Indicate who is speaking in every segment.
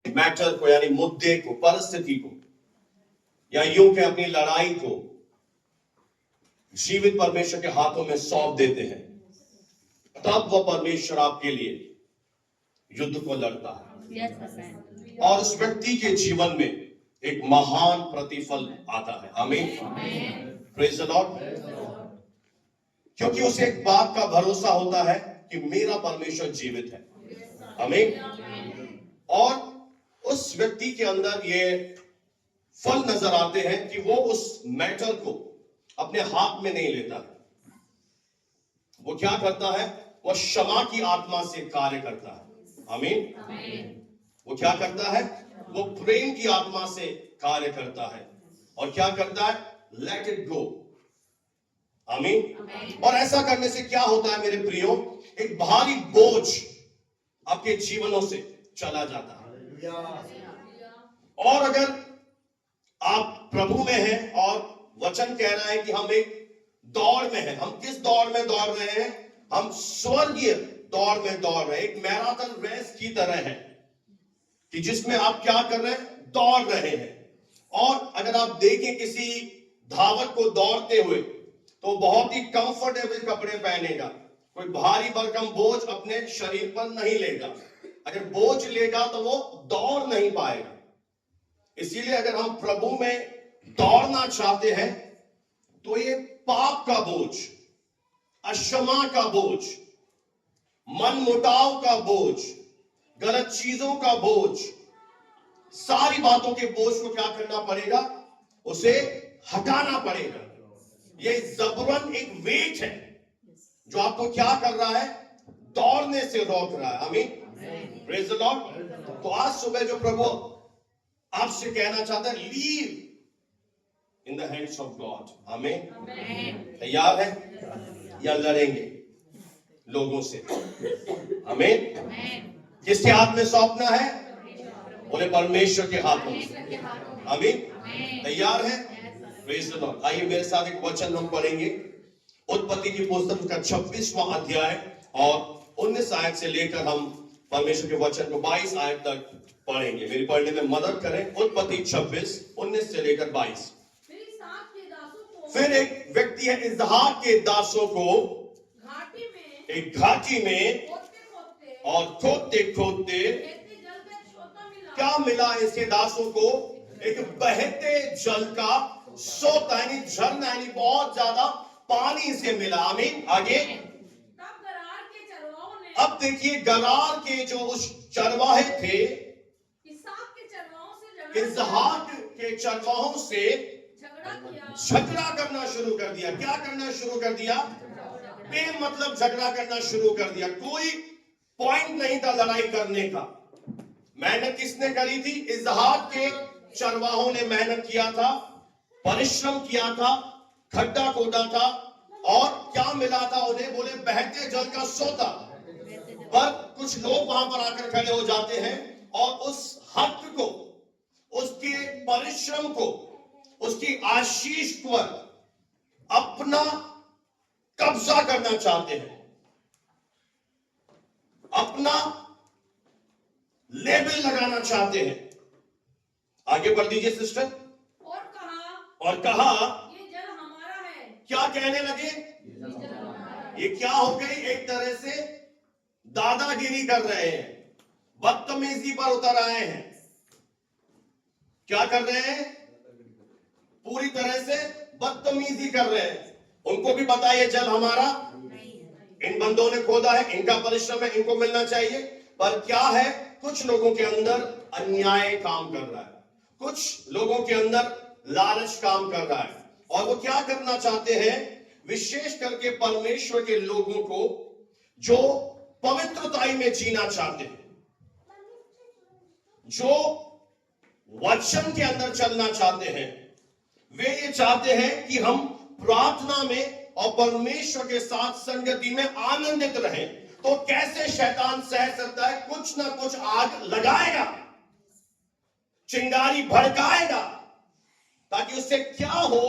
Speaker 1: Matter को यानी मुद्दे को, परिस्थिति को, या यूं के अपनी लड़ाई को जीवित परमेश्वर के हाथों में सौंप देते हैं, तब वह परमेश्वर आपके लिए युद्ध को लड़ता है और उस व्यक्ति के जीवन में एक महान प्रतिफल आता है। आमीन, प्रेज द लॉर्ड। क्योंकि उसे एक बात का भरोसा होता है कि मेरा परमेश्वर जीवित है। आमीन। और उस व्यक्ति के अंदर ये फल नजर आते हैं कि वो उस मैटर को अपने हाथ में नहीं लेता है। वो क्या करता है? वो क्षमा की आत्मा से कार्य करता है। आमीन। वो क्या करता है? वो प्रेम की आत्मा से कार्य करता है और क्या करता है? Let it go. आमीन। और ऐसा करने से क्या होता है मेरे प्रियो? एक भारी बोझ आपके जीवनों से चला जाता है। और अगर आप प्रभु में हैं और वचन कह रहा है कि हम एक दौड़ में हैं, हम किस दौड़ में दौड़ रहे हैं? हम स्वर्गीय दौड़ में दौड़ रहे हैं। एक मैराथन रेस की तरह है कि जिसमें आप क्या कर रहे हैं? दौड़ रहे हैं। और अगर आप देखें किसी धावक को दौड़ते हुए तो बहुत ही कंफर्टेबल कपड़े पहनेगा, कोई भारी भरकम बोझ अपने शरीर पर नहीं लेगा। अगर बोझ लेगा तो वो दौड़ नहीं पाएगा। इसीलिए अगर हम प्रभु में दौड़ना चाहते हैं तो ये पाप का बोझ, अक्षमा का बोझ, मन मुटाव का बोझ, गलत चीजों का बोझ, सारी बातों के बोझ को क्या करना पड़ेगा? उसे हटाना पड़ेगा। ये जबरन एक वेट है जो आपको क्या कर रहा है? दौड़ने से रोक रहा है। आमीन, प्रेज द लॉर्ड। तो आज सुबह जो प्रभु आपसे कहना चाहता है, leave in the hands of God. आमीन। तैयार है या लड़ेंगे लोगों से? आमीन। किसके हाथ में सौंपना है? बोले परमेश्वर के हाथों में। आमीन। तैयार है? Praise the Lord. आइए मेरे साथ एक वचन हम पढ़ेंगे। उत्पत्ति की पुस्तक का 26वां अध्याय और 19 आयत से लेकर हम परमेश्वर के वचन को 22 आयत तक पढ़ेंगे। मेरी पढ़ने में मदद करें। उत्पत्ति 26 19 से लेकर 22। फिर एक व्यक्ति है इसहाक के दासों को एक घाटी में और खोदते खोदते क्या मिला? इसके दासों को एक बहते जल का सोता, यानी झरना, यानी बहुत ज्यादा पानी से मिला। आमीन। आगे अब देखिए, गरार के जो उस चरवाहे थे, इसहाक के चरवाहों से झगड़ा करना शुरू कर दिया। क्या करना शुरू कर दिया? बेमतलब झगड़ा करना शुरू कर दिया। कोई पॉइंट नहीं था लड़ाई करने का। मेहनत किसने करी थी? इसहाक के चरवाहों ने मेहनत किया था, परिश्रम किया था, खड्डा खोदा था और क्या मिला था उन्हें? बोले बहते जल का सोता। पर कुछ लोग वहां पर आकर खड़े हो जाते हैं और उस हक को, उसके परिश्रम को, उसकी आशीष पर अपना कब्जा करना चाहते हैं, अपना लेबल लगाना चाहते हैं। आगे बढ़ दीजिए सिस्टर। और कहा
Speaker 2: ये जल हमारा है।
Speaker 1: क्या कहने लगे? ये क्या हो गई? एक तरह से दादागिरी कर रहे हैं, बदतमीजी पर उतर आए हैं। क्या कर रहे हैं? पूरी तरह से बदतमीजी कर रहे हैं। उनको भी पता ये जल हमारा, इन बंदों ने खोदा है, इनका परिश्रम है, इनको मिलना चाहिए। पर क्या है? कुछ लोगों के अंदर अन्याय काम कर रहा है, कुछ लोगों के अंदर लालच काम कर रहा है। और वो क्या करना चाहते हैं? विशेष करके परमेश्वर के लोगों को जो पवित्रताई में जीना चाहते हैं, जो वचन के अंदर चलना चाहते हैं, वे ये चाहते हैं कि हम प्रार्थना में और परमेश्वर के साथ संगति में आनंदित रहें। तो कैसे शैतान सह सकता है? कुछ ना कुछ आग लगाएगा, चिंगारी भड़काएगा, ताकि उससे क्या हो?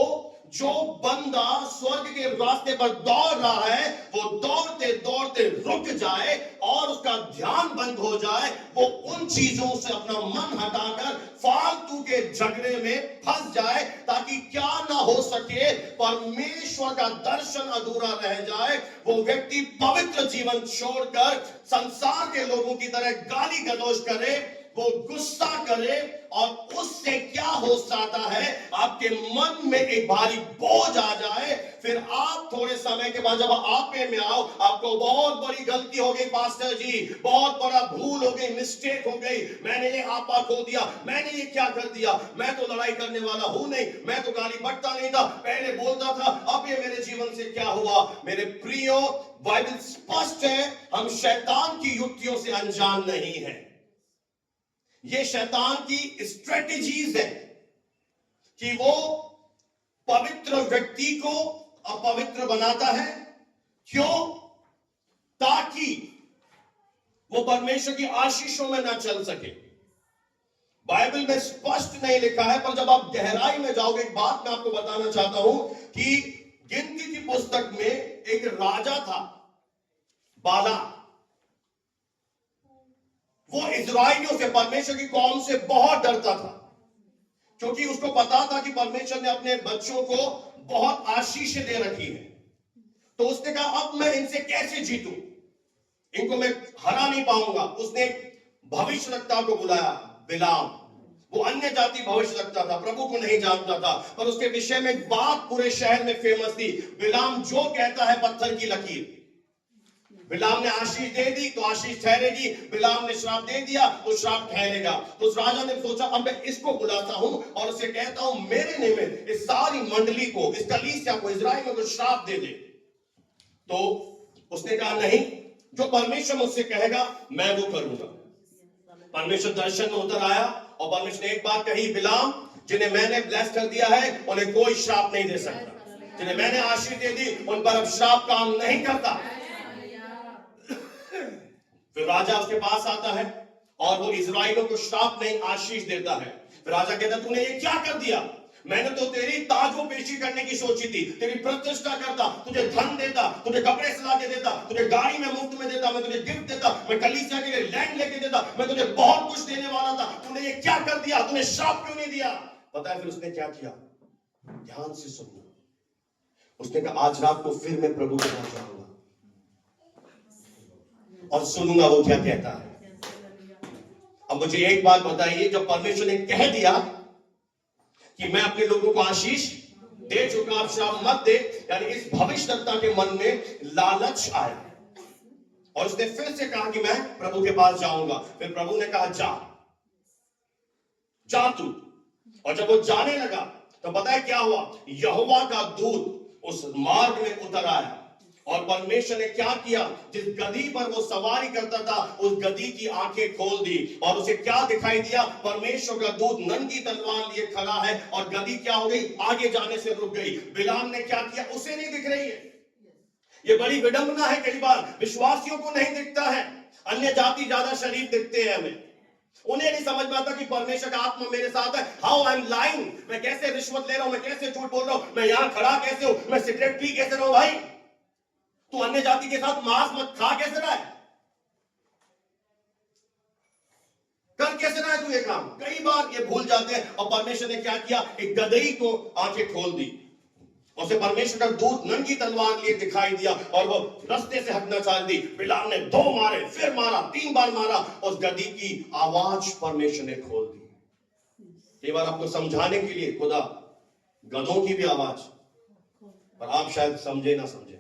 Speaker 1: जो बंदा स्वर्ग के रास्ते पर दौड़ रहा है वो दौड़ते दौड़ते रुक जाए और उसका ध्यान बंद हो जाए, वो उन चीजों से अपना मन हटाकर फालतू के झगड़े में फंस जाए, ताकि क्या ना हो सके, परमेश्वर का दर्शन अधूरा रह जाए। वो व्यक्ति पवित्र जीवन छोड़कर संसार के लोगों की तरह गाली गलौज करे, वो गुस्सा करे, और उससे क्या हो जाता है, आपके मन में एक भारी बोझ आ जाए। फिर आप थोड़े समय के बाद जब आपे में आओ, आपको बहुत बड़ी गलती हो गई पास्टर जी, बहुत बड़ा भूल हो गई, मिस्टेक हो गई, मैंने ये आपा खो दिया, मैंने ये क्या कर दिया, मैं तो लड़ाई करने वाला हूं नहीं, मैं तो गाली बकता नहीं था, पहले बोलता था, अब ये मेरे जीवन से क्या हुआ। मेरे प्रियो, बाइबल स्पष्ट है, हम शैतान की युक्तियों से अनजान नहीं है। ये शैतान की स्ट्रेटेजीज है कि वो पवित्र व्यक्ति को अपवित्र बनाता है। क्यों? ताकि वो परमेश्वर की आशीषों में ना चल सके। बाइबल में स्पष्ट नहीं लिखा है, पर जब आप गहराई में जाओगे, एक बात मैं आपको बताना चाहता हूं कि गिनती की पुस्तक में एक राजा था, बाला। वो इजराइलियों से, परमेश्वर की कौम से बहुत डरता था, क्योंकि उसको पता था कि परमेश्वर ने अपने बच्चों को बहुत आशीष दे रखी है। तो उसने कहा, अब मैं इनसे कैसे जीतूं, इनको मैं हरा नहीं पाऊंगा। उसने भविष्यवक्ता को बुलाया, बिलाम। वो अन्य जाति भविष्यवक्ता था, प्रभु को नहीं जानता था, पर उसके विषय में एक बात पूरे शहर में फेमस थी, बिलाम जो कहता है पत्थर की लकीर। बिलाम ने आशीष दे दी तो आशीष ठहरेगी, बिलाम ने श्राप दे दिया तो श्राप ठहरेगा। तो उस राजा ने सोचा, अब मैं इसको बुलाता हूं और उसे कहता हूं मेरे निमित्त इस सारी मंडली को, इस कलीसिया को, इजराइल में कुछ श्राप दे दे। तो उसने कहा, नहीं, जो परमेश्वर मुझसे कहेगा मैं वो करूंगा। परमेश्वर दर्शन में उतर आया और परमेश्वर ने एक बात कही, बिलाम, जिन्हें मैंने ब्लेस कर दिया है उन्हें कोई श्राप नहीं दे सकता, जिन्हें मैंने आशीष दे दी उन पर अब श्राप काम नहीं करता। फिर राजा उसके पास आता है और वो इजराइलियों को श्राप नहीं आशीष देता है। फिर राजा कहता, तूने ये क्या कर दिया? मैंने तो तेरी ताजोपेशी करने की सोची थी, तेरी प्रतिष्ठा करता, तुझे धन देता, तुझे कपड़े सिला के देता, तुझे गाड़ी में मुफ्त में देता, मैं तुझे गिफ्ट देता, मैं कलीसिया के लिए लैंड लेके देता, मैं तुझे बहुत कुछ देने वाला था। तूने ये क्या कर दिया? तूने श्राप क्यों नहीं दिया? पता है फिर उसने क्या किया? ध्यान से सुनना। उसने कहा, आज रात को फिर मैं प्रभु के पास जाऊंगा और सुनूंगा वो क्या कहता है। अब मुझे एक बात बताइए, जब परमेश्वर ने कह दिया कि मैं अपने लोगों को आशीष दे चुका, आप श्राप मत दे, यानी इस भविष्यवक्ता के मन में लालच आया और उसने फिर से कहा कि मैं प्रभु के पास जाऊंगा। फिर प्रभु ने कहा, जा तू। और जब वो जाने लगा तो पता है क्या हुआ? यहोवा का दूत उस मार्ग में उतर आया और परमेश्वर ने क्या किया? जिस गधी पर वो सवारी करता था उस गधी की आंखें खोल दी और उसे क्या दिखाई दिया? परमेश्वर का दूत नंगी तलवार लिए खड़ा है और गधी क्या हो गई? आगे जाने से रुक गई। बिलाम ने क्या किया? उसे नहीं दिख रही है। ये बड़ी विडंबना है, कई बार विश्वासियों को नहीं दिखता है, अन्य जाति ज्यादा शरीफ दिखते हैं हमें। उन्हें नहीं समझ में आता कि परमेश्वर का आत्मा मेरे साथ है। हाउ आई एम लाइंग, मैं कैसे रिश्वत ले रहा हूं, मैं कैसे झूठ बोल रहा हूं, मैं यहां खड़ा कैसे हूं, मैं सिगरेट पी कैसे रहा हूं। भाई तू अन्य जाति के साथ मांस मत खा कैसे रहा है, कर कैसे रहा है तू ये काम? कई बार ये भूल जाते हैं। और परमेश्वर ने क्या किया? एक गदही को आंखें खोल दी, उसे परमेश्वर का दूत नंगी तलवार लिए दिखाई दिया और वो रास्ते से हटना चाह दी। बिलाम ने 2 मारे, फिर मारा, 3 बार मारा, उस गधी की आवाज परमेश्वर ने खोल दी। कई बार आपको समझाने के लिए खुदा गधों की भी आवाज, पर आप शायद समझे ना समझे।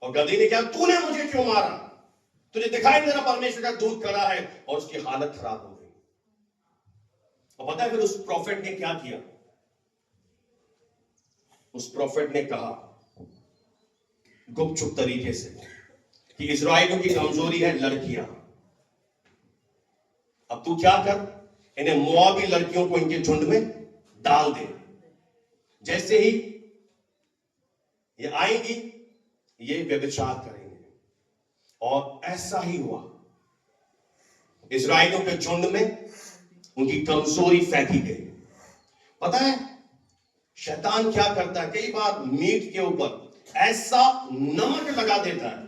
Speaker 1: और गधी ने क्या? तूने मुझे क्यों मारा? तुझे दिखाई नहीं दे रहा परमेश्वर का दूत खड़ा है? और उसकी हालत खराब हो गई। और पता है फिर उस प्रॉफिट ने क्या किया? उस प्रॉफिट ने कहा गुपचुप तरीके से कि इजराइलियों की कमजोरी है लड़कियां। अब तू क्या कर, इन्हें मोआबी लड़कियों को इनके झुंड में डाल दे। जैसे ही ये आएंगी ये व्यभिचार करेंगे। और ऐसा ही हुआ। इजराइलियों के झुंड में उनकी कमजोरी फेंकी गई। पता है शैतान क्या करता है, कई बार मीट के ऊपर ऐसा नमक लगा देता है,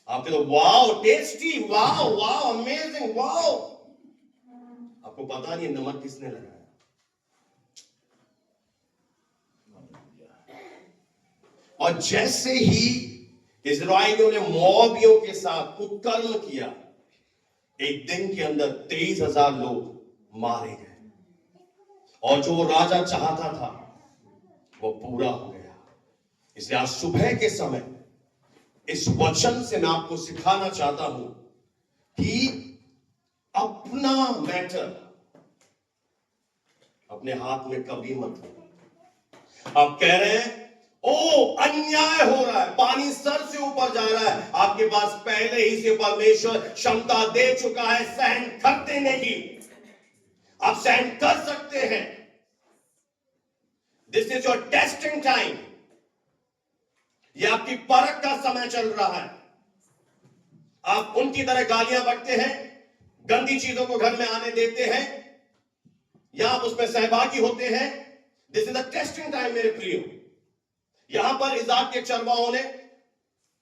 Speaker 1: आपके तो wow tasty, wow wow amazing, wow, आपको पता नहीं नमक किसने लगाया। और जैसे ही इजराइलियों ने मोआबियों के साथ कुकर्म किया, एक दिन के अंदर 23,000 लोग मारे गए, और जो राजा चाहता था वो पूरा हो गया। इसलिए आज सुबह के समय इस वचन से मैं आपको सिखाना चाहता हूं कि अपना मैटर अपने हाथ में कभी मत लो। आप कह रहे हैं ओ अन्याय हो रहा है, पानी सर से ऊपर जा रहा है, आपके पास पहले ही से परमेश्वर क्षमता दे चुका है सहन कर देने की, आप सहन कर सकते हैं। This is your testing time, ये आपकी परख का समय चल रहा है। आप उनकी तरह गालियां बकते हैं, गंदी चीजों को घर में आने देते हैं, या आप उसमें सहभागी होते हैं। This is the testing time मेरे प्रियो। यहां पर इजाक के चरवाहों ने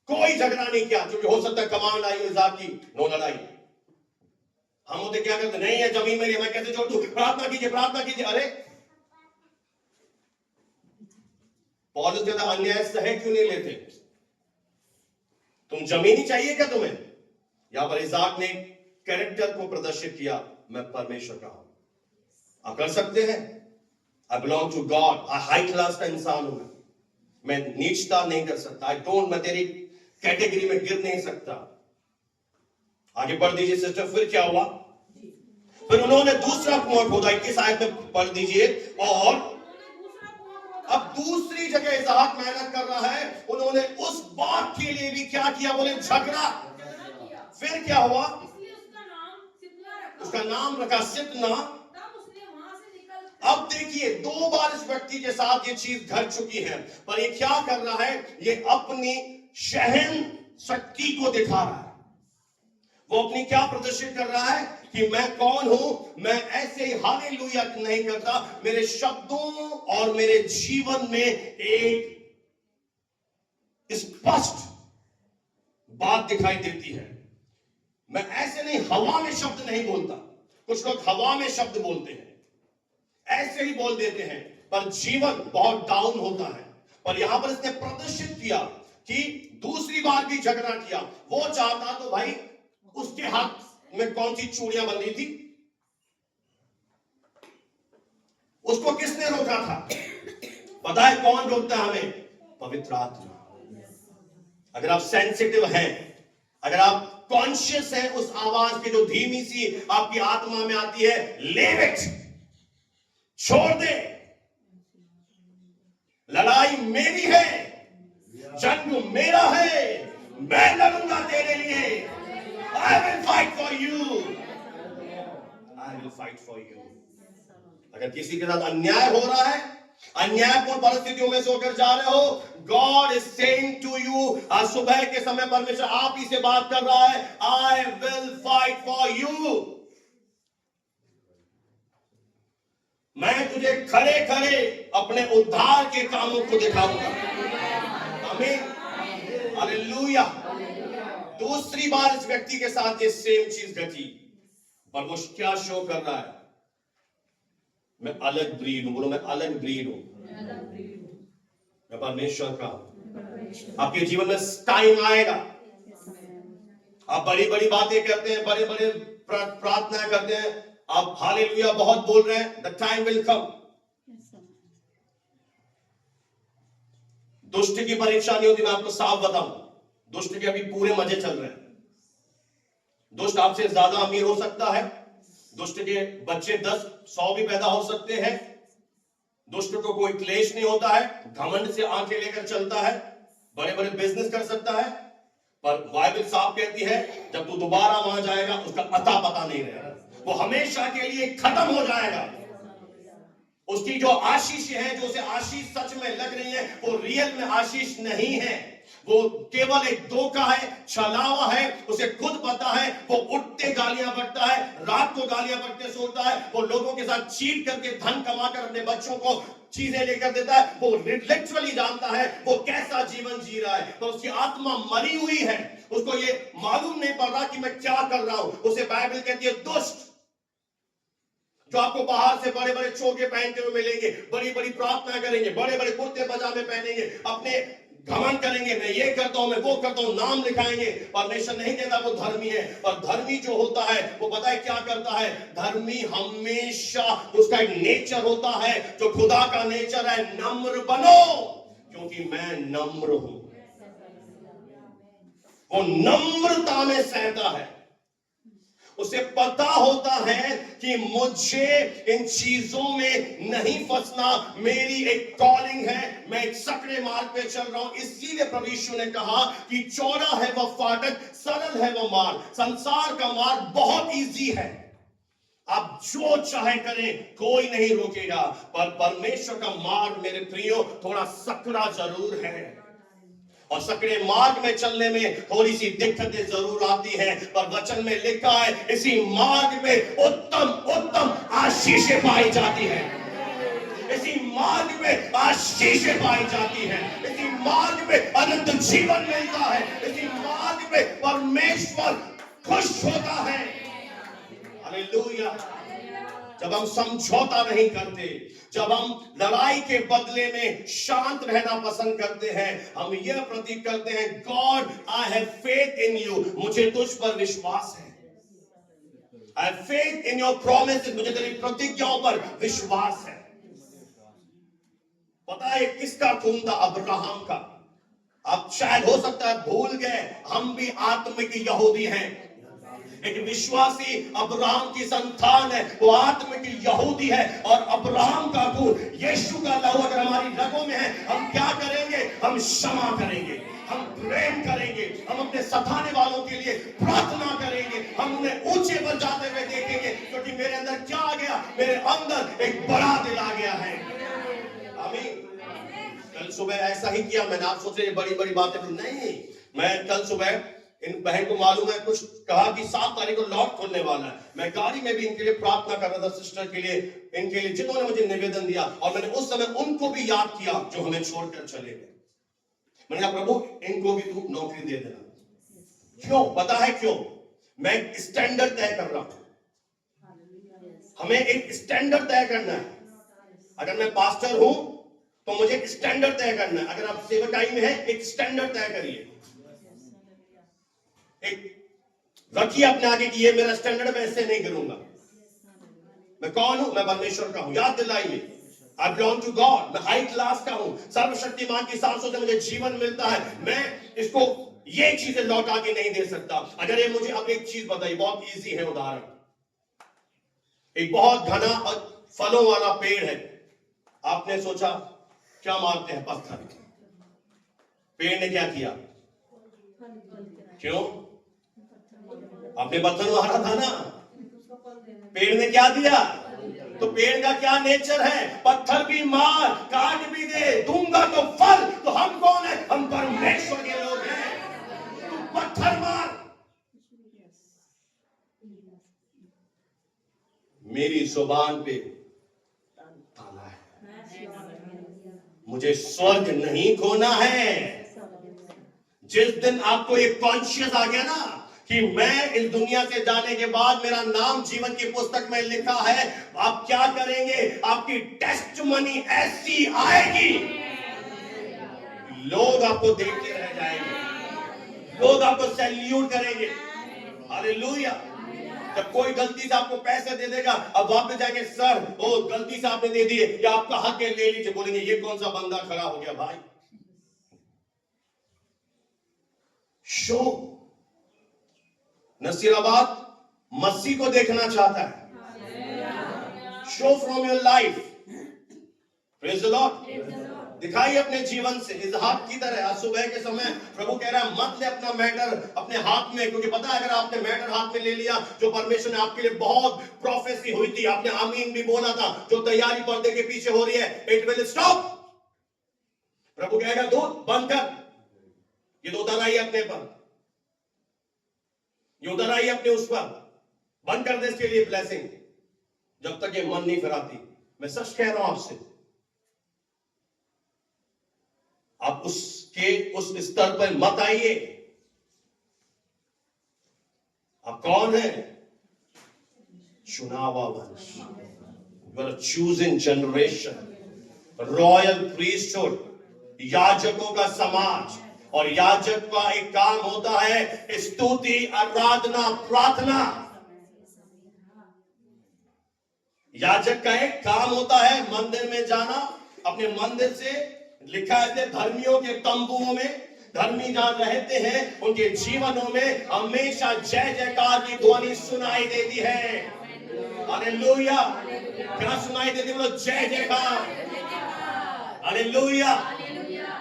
Speaker 1: कोई झगड़ा नहीं किया, क्योंकि हो सकता है कमांड आई इजाक की, नो लड़ाई। हम होते क्या करते, नहीं है जमीन मेरी, मैं कैसे जोड़ दूं, प्रार्थना कीजिए प्रार्थना कीजिए। अरे पौलुस कहता अन्याय सह क्यों नहीं लेते, तुम जमीन ही चाहिए क्या तुम्हें। यहां पर इजाक ने कैरेक्टर को प्रदर्शित किया, मैं परमेश्वर का हूं, आप कर सकते हैं। I belong to God, I high class का इंसान हूं, मैं नीचता नहीं कर सकता, आई डोंट, मैं तेरी कैटेगरी में गिर नहीं सकता। आगे पढ़ दीजिए सिस्टर, फिर क्या हुआ, फिर उन्होंने दूसरा कुआं खोदा, 21 आयत में पढ़ दीजिए। और अब दूसरी जगह इज़हाक मेहनत कर रहा है, उन्होंने उस बात के लिए भी क्या किया, बोले झगड़ा। फिर क्या हुआ, उसका नाम रखा सिदना। अब देखिए 2 बार इस व्यक्ति के साथ ये चीज घट चुकी है, पर ये क्या कर रहा है, ये अपनी सहन शक्ति को दिखा रहा है। वो अपनी क्या प्रदर्शित कर रहा है कि मैं कौन हूं, मैं ऐसे ही हालेलुया नहीं करता, मेरे शब्दों और मेरे जीवन में एक स्पष्ट बात दिखाई देती है। मैं ऐसे नहीं हवा में शब्द नहीं बोलता, कुछ लोग हवा में शब्द बोलते हैं, ऐसे ही बोल देते हैं, पर जीवन बहुत डाउन होता है। पर यहां पर इसने प्रदर्शित किया कि दूसरी बार भी झगड़ा किया। वो चाहता तो भाई, उसके हाथ में कौन सी चूड़ियां बंधी थी, उसको किसने रोका था, पता है कौन रोकता है हमें, पवित्र आत्मा। अगर आप सेंसिटिव हैं, अगर आप कॉन्शियस हैं उस आवाज की जो धीमी सी आपकी आत्मा में आती है, लीव इट, छोड़ दे। लड़ाई मेरी है, जंग मेरा है, मैं लड़ूंगा तेरे लिए। I will fight for you. I will fight for you. अगर किसी के साथ अन्याय हो रहा है, अन्यायपूर्ण परिस्थितियों में से होकर जा रहे हो, God is saying to you, आज सुबह के समय परमेश्वर आप ही से बात कर रहा है, I will fight for you. मैं तुझे खड़े खड़े अपने उद्धार के कामों को दिखाऊंगा। आमीन, हालेलुया। दूसरी बार इस व्यक्ति के साथ ये सेम चीज घटी, पर वो क्या शो कर रहा है, मैं अलग ब्रीड हूं। बोलो मैं अलग ब्रीड हूं, मैं परमेश्वर का हूं। आपके जीवन में टाइम आएगा, आप बड़ी बड़ी बातें करते हैं, बड़े बड़े प्रार्थनाएं करते हैं, आप हालेलुया बहुत बोल रहे हैं, द टाइम विल कम। दुष्ट की परीक्षा नहीं होती, मैं आपको साफ बताऊं, दुष्ट के अभी पूरे मजे चल रहे हैं। दुष्ट आपसे ज्यादा अमीर हो सकता है, दुष्ट के बच्चे 10-100 भी पैदा हो सकते हैं, दुष्ट को कोई क्लेश नहीं होता है, घमंड से आंखें लेकर चलता है, बड़े बड़े बिजनेस कर सकता है, पर बाइबल साफ कहती है जब तू दोबारा वहां जाएगा उसका अता पता नहीं रहेगा, वो हमेशा के लिए खत्म हो जाएगा। उसकी जो आशीष है, जो उसे आशीष सच में लग रही है, वो रियल में आशीष नहीं है। वो केवल एक धोखा है, छलावा है। उसे खुद पता है। वो उठते गालियां बकता है, रात को गालियां बकते सोता है। वो लोगों के साथ चीट करके धन कमाकर अपने बच्चों को चीजें लेकर देता है। वो लिटरली जानता है वो कैसा जीवन जी रहा है, तो उसकी आत्मा मरी हुई है। उसको ये मालूम नहीं पड़ रहा कि मैं क्या कर रहा हूं। उसे बाइबल कहती है दुष्ट। जो आपको बाहर से बड़े बड़े चोगे पहनते हुए मिलेंगे, बड़ी बड़ी प्रार्थना करेंगे, बड़े बड़े कुर्ते पजामे पहनेंगे, अपने घमंड करेंगे, मैं ये करता हूं, मैं वो करता हूं, नाम लिखाएंगे। परमेश्वर नहीं कहता वो धर्मी है। और धर्मी जो होता है वो पता है क्या करता है? धर्मी हमेशा उसका एक नेचर होता है जो खुदा का नेचर है, नम्र बनो क्योंकि मैं नम्र हूं। वो नम्रता में सहता है। उसे पता होता है कि मुझे इन चीजों में नहीं फंसना, मेरी एक कॉलिंग है, मैं एक सकड़े मार्ग पे चल रहा हूं। इसीलिए प्रभु यीशु ने कहा कि चौड़ा है वह फाटक, सरल है वह मार्ग। संसार का मार्ग बहुत इजी है, आप जो चाहे करें, कोई नहीं रोकेगा। पर परमेश्वर का मार्ग मेरे प्रियो थोड़ा सकड़ा जरूर है। और सकड़े मार्ग में चलने में थोड़ी सी दिक्कतें जरूर आती हैं, पर वचन में लिखा है इसी मार्ग में उत्तम उत्तम आशीषें पाई जाती है। इसी मार्ग में आशीषें पाई जाती है। इसी मार्ग में अनंत जीवन मिलता है। इसी मार्ग में परमेश्वर खुश होता है। हालेलुया। जब हम समझौता नहीं करते, जब हम लड़ाई के बदले में शांत रहना पसंद करते हैं, हम यह प्रतीक करते हैं God I have faith in you, मुझे तुझ पर विश्वास है। I have faith in your promises, मुझे तेरी प्रतिज्ञाओं पर विश्वास है। पता है किसका खून था? अब्राहम का। अब शायद हो सकता है भूल गए, हम भी आत्मिक यहूदी हैं। एक विश्वासी अब्राहम की संतान है, वो आत्मिक यहूदी है। और अब्राहम का खून, यीशु का लहू अगर हमारी रगों में है, हम क्या करेंगे? हम क्षमा करेंगे, हम प्रेम करेंगे, हम अपने सताने वालों के लिए प्रार्थना करेंगे, हम उन्हें ऊंचे पर जाते हुए देखेंगे, क्योंकि मेरे अंदर क्या आ गया? मेरे अंदर एक बड़ा दिल आ गया है। आमीन। कल सुबह ऐसा ही किया मैंने। आप सोच रहे बड़ी बड़ी बातें नहीं, मैं कल सुबह इन बहन को मालूम है कुछ कहा कि 7 तारीख को लॉक खुलने वाला है। मैं गाड़ी में भी इनके लिए प्रार्थना कर रहा था, सिस्टर के लिए, इनके लिए जिन्होंने मुझे निवेदन दिया। और मैंने उस समय उनको भी याद किया जो हमें छोड़कर चले गए। मैंने कहा प्रभु इनको भी तू नौकरी दे देना। क्यों? पता है क्यों? मैं स्टैंडर्ड तय कर रहा हूं। हमें एक स्टैंडर्ड तय करना है। अगर मैं पास्टर हूं तो मुझे एक स्टैंडर्ड तय करना है। अगर आप सेवकाई में है, एक स्टैंडर्ड तय करिए। एक रखिए अपने आगे कि ये मेरा स्टैंडर्ड, मैं ऐसे नहीं करूंगा। मैं कौन हूं? मैं परमेश्वर का हूं। याद दिलाइए, आई बिलोंग टू गॉड। मैं हाई क्लास का हूं। सर्वशक्तिमान की सांसों से मुझे जीवन मिलता है। मैं इसको ये चीजें लौटा के नहीं दे सकता। अगर ये मुझे अब एक चीज बताइए, बहुत इजी है उदाहरण। एक बहुत घना और फलों वाला पेड़ है। आपने सोचा क्या मारते हैं? पत्थर। पेड़ ने क्या किया? क्यों? आपने पत्थर मारा था ना। पेड़ ने क्या दिया? तो पेड़ का क्या नेचर है? पत्थर भी मार, काट भी दे, दूंगा तो फल। तो हम कौन है? हम परमेश्वर के लोग हैं। तू पत्थर मार, मेरी जुबान पे ताला है। मुझे स्वर्ग नहीं खोना है। जिस दिन आपको एक कॉन्शियस आ गया ना कि मैं इस दुनिया से जाने के बाद मेरा नाम जीवन की पुस्तक में लिखा है, आप क्या करेंगे? आपकी टेस्टमनी ऐसी आएगी, लोग आपको देखते रह जाएंगे, लोग आपको सैल्यूट करेंगे। हालेलुया। जब कोई गलती से आपको पैसे दे देगा, अब वापस जाएंगे, सर ओ गलती से आपने दे दिए, या आपका हक है ले लीजिए। बोलेंगे ये कौन सा बंदा खड़ा हो गया भाई? शो नसीराबाद मसीह को देखना चाहता है। Show from your life. Praise the Lord. दिखाइए अपने जीवन से इजहार की तरह। आज सुबह के समय प्रभु कह रहा है मत ले अपना मैटर अपने हाथ में, क्योंकि पता है अगर आपने मैटर हाथ में ले लिया, जो परमेश्वर ने आपके लिए बहुत प्रोफेसी हुई थी, आपने आमीन भी बोला था, जो तैयारी पर्दे के पीछे हो रही है, इट विल स्टॉप। प्रभु कहेगा दूध बंद कर, ये तो उतर आई अपने पर, ये उतर आई अपने उस पर, बंद कर दे इसके लिए ब्लेसिंग, जब तक ये मन नहीं फिराती। मैं सच कह रहा हूं आपसे, आप उसके उस स्तर पर मत आइए। आप कौन है? चुना हुआ वंश, you are a chosen generation, royal priesthood, याजकों का समाज। और याजक का एक काम होता है स्तुति, आराधना, प्रार्थना। याजक का एक काम होता है मंदिर में जाना, अपने मंदिर से लिखा है धर्मियों के तंबुओं में, धर्मी जहां रहते हैं उनके जीवनों में हमेशा जय जयकार की ध्वनि सुनाई देती है। हालेलुया। क्या सुनाई देती है? बोलो जय जयकार। Hallelujah,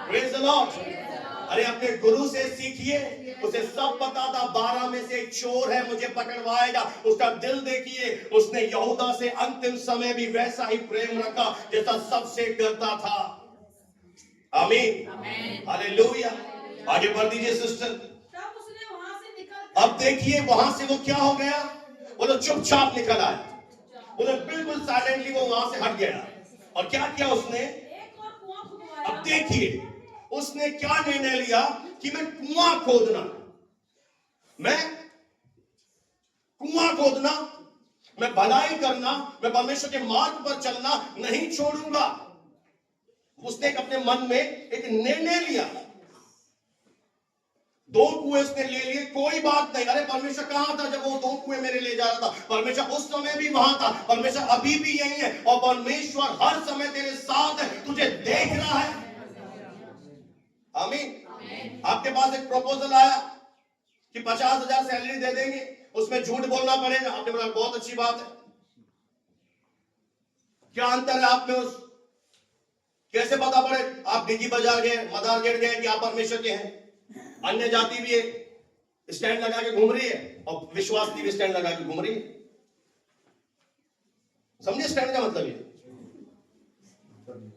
Speaker 1: praise the Lord. अरे अपने गुरु से सीखिए, उसे सब पता था 12 में से एक चोर है, मुझे पकड़वाएगा। उसका दिल देखिए, उसने यहूदा से अंतिम समय भी वैसा ही प्रेम रखा जैसा सबसे करता था। आमीन, हालेलुया। आगे बढ़ दीजिए सिस्टर।
Speaker 2: तब उसने वहां से निकल,
Speaker 1: अब देखिए वहां से वो क्या हो गया, वो तो चुपचाप निकल आया, वो तो बिल्कुल साइलेंटली वो वहां से हट गया। और क्या किया उसने?
Speaker 2: एक और कुआं खुदवाया।
Speaker 1: अब देखिए उसने क्या निर्णय लिया कि मैं कुआं खोदना, मैं कुआं खोदना, मैं भलाई करना, मैं परमेश्वर के मार्ग पर चलना नहीं छोड़ूंगा। उसने अपने मन में एक निर्णय लिया। 2 कुएं उसने ले लिए, कोई बात नहीं। अरे परमेश्वर कहां था जब वो 2 कुएं मेरे ले जा रहा था? परमेश्वर उस समय भी वहां था, परमेश्वर अभी भी यही है, और परमेश्वर हर समय तेरे साथ है, तुझे देख रहा है। आमीन। आपके पास एक प्रपोजल आया कि 50,000 सैलरी दे देंगे, उसमें झूठ बोलना पड़ेगा। आपने बोला बहुत अच्छी बात है। क्या अंतर है आप में? उस कैसे पता पड़े? आप डिग्गी बाजार गए, मदार गेट गए कि आप परमेश्वर के हैं? अन्य जाति भी स्टैंड लगा के घूम रही है और विश्वासी भी स्टैंड लगा के घूम रही है। समझे स्टैंड का मतलब? ये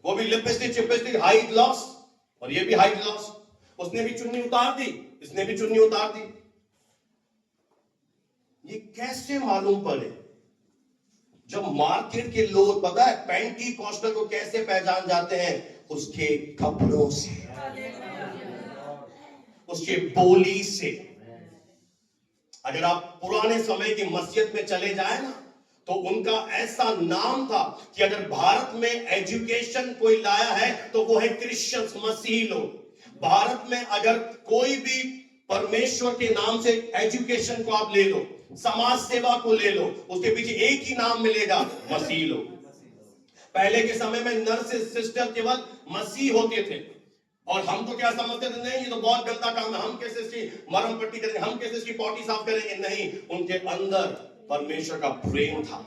Speaker 1: वो भी लिपस्टिक चिपस्टिक हाई ग्लॉस, और ये भी हाई ग्लॉस। उसने भी चुन्नी उतार दी, इसने भी चुन्नी उतार दी। ये कैसे मालूम पड़े? जब मार्केट के लोग, पता है पेंटीकॉस्टल को कैसे पहचान जाते हैं? उसके कपड़ों से, उसके बोली से। अगर आप पुराने समय की मस्जिद में चले जाए ना, तो उनका ऐसा नाम था कि अगर भारत में एजुकेशन कोई लाया है तो वो है क्रिश्चियंस, मसीही लोग। भारत में अगर कोई भी परमेश्वर के नाम से एजुकेशन को आप ले लो, समाज सेवा को ले लो, उसके पीछे एक ही नाम मिलेगा, मसीही लोग। पहले के समय में नर्स सिस्टर केवल मसीह होते थे, और हम तो क्या समझते थे, नहीं ये तो बहुत गंदा काम है, हम कैसे इसकी मरहम पट्टी करेंगे, हम कैसे इसकी पॉटी साफ करेंगे। नहीं, उनके अंदर परमेश्वर का प्रेम था।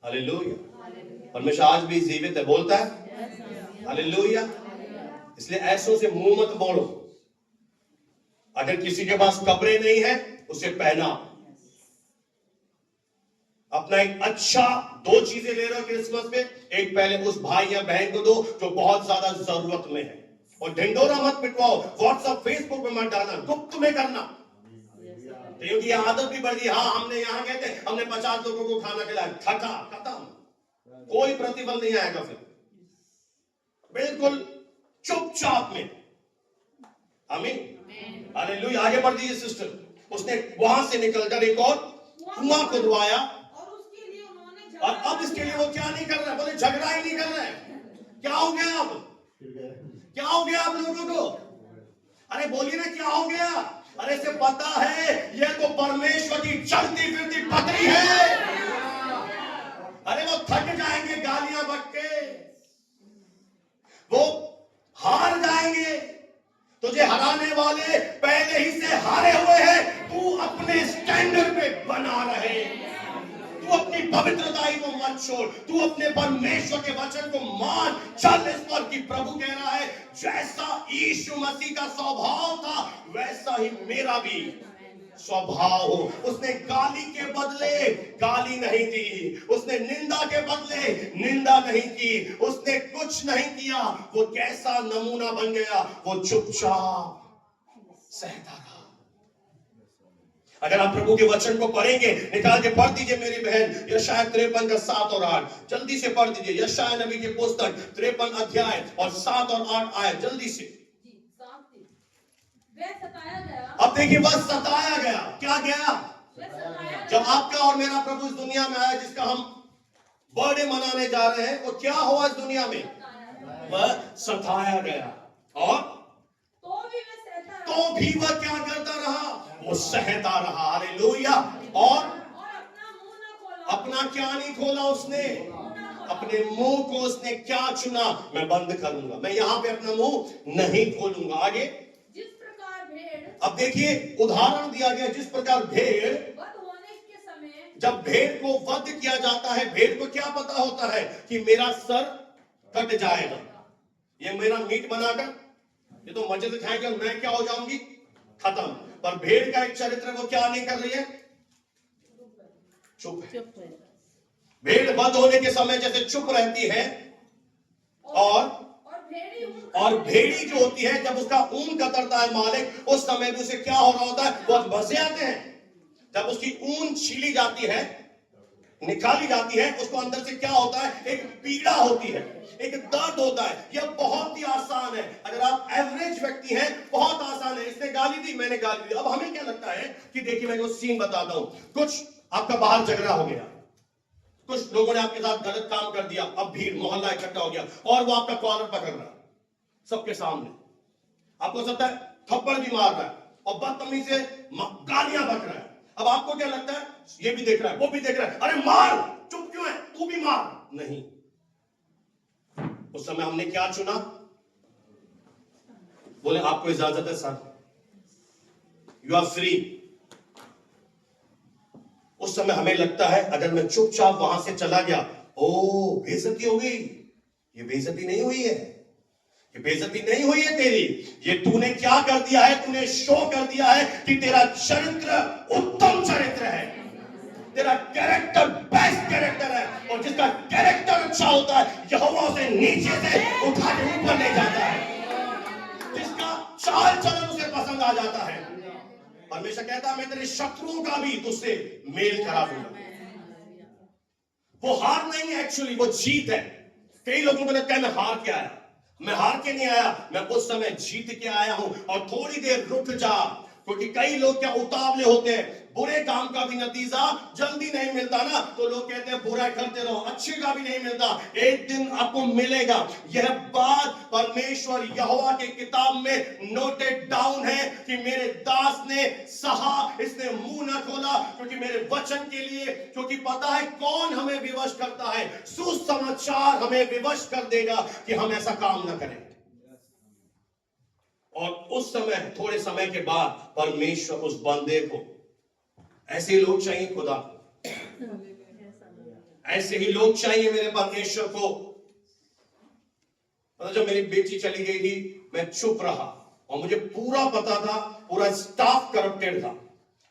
Speaker 1: हालेलुया। परमेश्वर आज भी जीवित है, बोलता है हालेलुया। इसलिए ऐसों से मुंह मत मोड़ो। अगर किसी के पास कपड़े नहीं है, उसे पहना। अपना एक अच्छा 2 चीजें ले रहे हो क्रिसमस पे, एक पहले उस भाई या बहन को दो जो बहुत ज्यादा जरूरत में है, और ढिंडोरा मत पिटवाओ, व्हाट्सएप फेसबुक पे मत डालना, गुप्त में करना, क्योंकि यह आदत भी बढ़ गई। हाँ, हमने यहां गए थे, हमने 50 लोगों को खाना खिलाया, खत्म, कोई प्रतिफल नहीं आएगा फिर। बिल्कुल चुपचाप में। आमीन, हालेलुया। आगे बढ़ दीजिए सिस्टर। उसने वहां से निकलकर एक और कुआं खुदवाया, और अब इसके लिए वो क्या नहीं कर रहा है? बोले झगड़ा ही नहीं कर रहा है। क्या हो गया अब? क्या हो गया आप लोगों को? अरे बोलिए ना, क्या हो गया? अरे इसे पता है ये तो परमेश्वर की चलती फिरती पत्री है। अरे वो थक जाएंगे गालियां बक के, वो हार जाएंगे। तुझे हराने वाले पहले ही से हारे हुए हैं, तू अपने स्टैंडर्ड पे बना रहे, तू अपनी पवित्रता ही को मत छोड़, तू अपने परमेश्वर के वचन को मान, चल इस पर कि प्रभु कह रहा है जैसा यीशु मसीह का स्वभाव था वैसा ही मेरा भी स्वभाव हो। उसने गाली के बदले गाली नहीं दी, उसने निंदा के बदले निंदा नहीं की, उसने कुछ नहीं किया। वो कैसा नमूना बन गया, वो चुपचाप सहता रहा। अगर आप प्रभु के वचन को पढ़ेंगे, निकाल के पढ़ दीजिए मेरी बहन, यशायाह 53 का 7 और 8 जल्दी से पढ़ दीजिए। यशायाह नबी की पुस्तक 53 अध्याय और 7 और 8 आयत जल्दी से।
Speaker 2: वह सताया गया।
Speaker 1: अब देखिए, वह सताया गया। क्या गया? जब आपका और मेरा प्रभु इस दुनिया में आया, जिसका हम बर्थडे मनाने जा रहे हैं, वो क्या हुआ इस दुनिया में? वह सताया गया। और तो भी वह क्या करता रहा? वो सहता रहा। हालेलुया। और
Speaker 2: अपना मुंह न खोला।
Speaker 1: अपना क्या नहीं खोला उसने? अपने मुंह को उसने क्या चुना? मैं बंद करूंगा, मैं यहां पे अपना मुंह नहीं खोलूंगा। आगे,
Speaker 2: जिस प्रकार भेड़,
Speaker 1: अब देखिए उदाहरण दिया गया, जिस प्रकार भेड़
Speaker 2: वध होने के समय,
Speaker 1: जब भेड़ को वध किया जाता है, भेड़ को क्या पता होता है कि मेरा सर कट जाएगा, ये मेरा मीट बनाकर ये तो मजे से खाएंगे और मैं क्या हो जाऊंगी? खत्म। पर भेड़ का एक चरित्र, वो क्या नहीं कर रही है? चुप है। भेड़ वध होने के समय जैसे चुप रहती है, और भेड़ी जो होती है, जब उसका ऊन कतरता है मालिक, उस समय भी उसे क्या हो रहा होता है? बहुत मजे आते हैं। जब उसकी ऊन छीली जाती है, निकाली जाती है, उसको अंदर से क्या होता है? एक पीड़ा होती है, एक दर्द होता है। यह बहुत ही आसान है। अगर आप एवरेज व्यक्ति हैं, बहुत आसान है। इसने गाली दी, मैंने गाली दी। अब हमें क्या लगता है कि देखिए, मैं वो सीन बताता हूं। कुछ आपका बाहर झगड़ा हो गया, कुछ लोगों ने आपके साथ गलत काम कर दिया, अब भीड़ मोहल्ला इकट्ठा हो गया और वो आपका कॉलर पकड़ रहा है सबके सामने, आपको सकता है थप्पड़ भी मार रहा है और बदतमीजी से गालियां बक रहा है। अब आपको क्या लगता है? ये भी देख रहा है, वो भी देख रहा है, अरे मार, चुप क्यों है, तू भी मार। नहीं, उस समय हमने क्या चुना? बोले आपको इजाजत है सर, यू आर फ्री। उस समय हमें लगता है अगर मैं चुपचाप वहां से चला गया, ओ बेइज्जती हो गई। ये बेइज्जती नहीं हुई है, ये बेइज्जती नहीं हुई है तेरी। ये तूने क्या कर दिया है? तूने शो कर दिया है कि तेरा चरित्र उत्तम चरित्र है, तेरा कैरेक्टर बेस्ट कैरेक्टर है। और जिसका कैरेक्टर अच्छा होता है, यहोवा उसे नीचे से उठा के ऊपर ले जाता है। जिसका चाल चलन उसे पसंद आ जाता है। परमेश्वर कहता है मैं तेरे शत्रुओं का भी तुझसे मेल करा दूंगा। वो हार नहीं है, एक्चुअली वो जीत है। कई लोगों को लगता है मैं हार के आया, मैं हार के नहीं आया, मैं उस समय जीत के आया हूं। और थोड़ी देर रुक जा, क्योंकि कई लोग क्या उतावले होते हैं, बुरे काम का भी नतीजा जल्दी नहीं मिलता ना, तो लोग कहते हैं बुरा करते रहो, अच्छे का भी नहीं मिलता, एक दिन आपको मिलेगा। यह बात परमेश्वर यहोवा के किताब में नोटेड डाउन है कि मेरे दास ने सहा, इसने मुंह न खोला, क्योंकि मेरे वचन के लिए, क्योंकि पता है कौन हमें विवश करता है। सुसमाचार हमें विवश कर देगा कि हम ऐसा काम न करें। और उस समय, थोड़े समय के बाद, परमेश्वर उस बंदे को, ऐसे ही लोग चाहिए खुदा, ऐसे ही लोग चाहिए मेरे परमेश्वर को। मतलब जब मेरी बेटी चली गई थी, मैं चुप रहा और मुझे पूरा पता था पूरा स्टाफ करप्टेड था।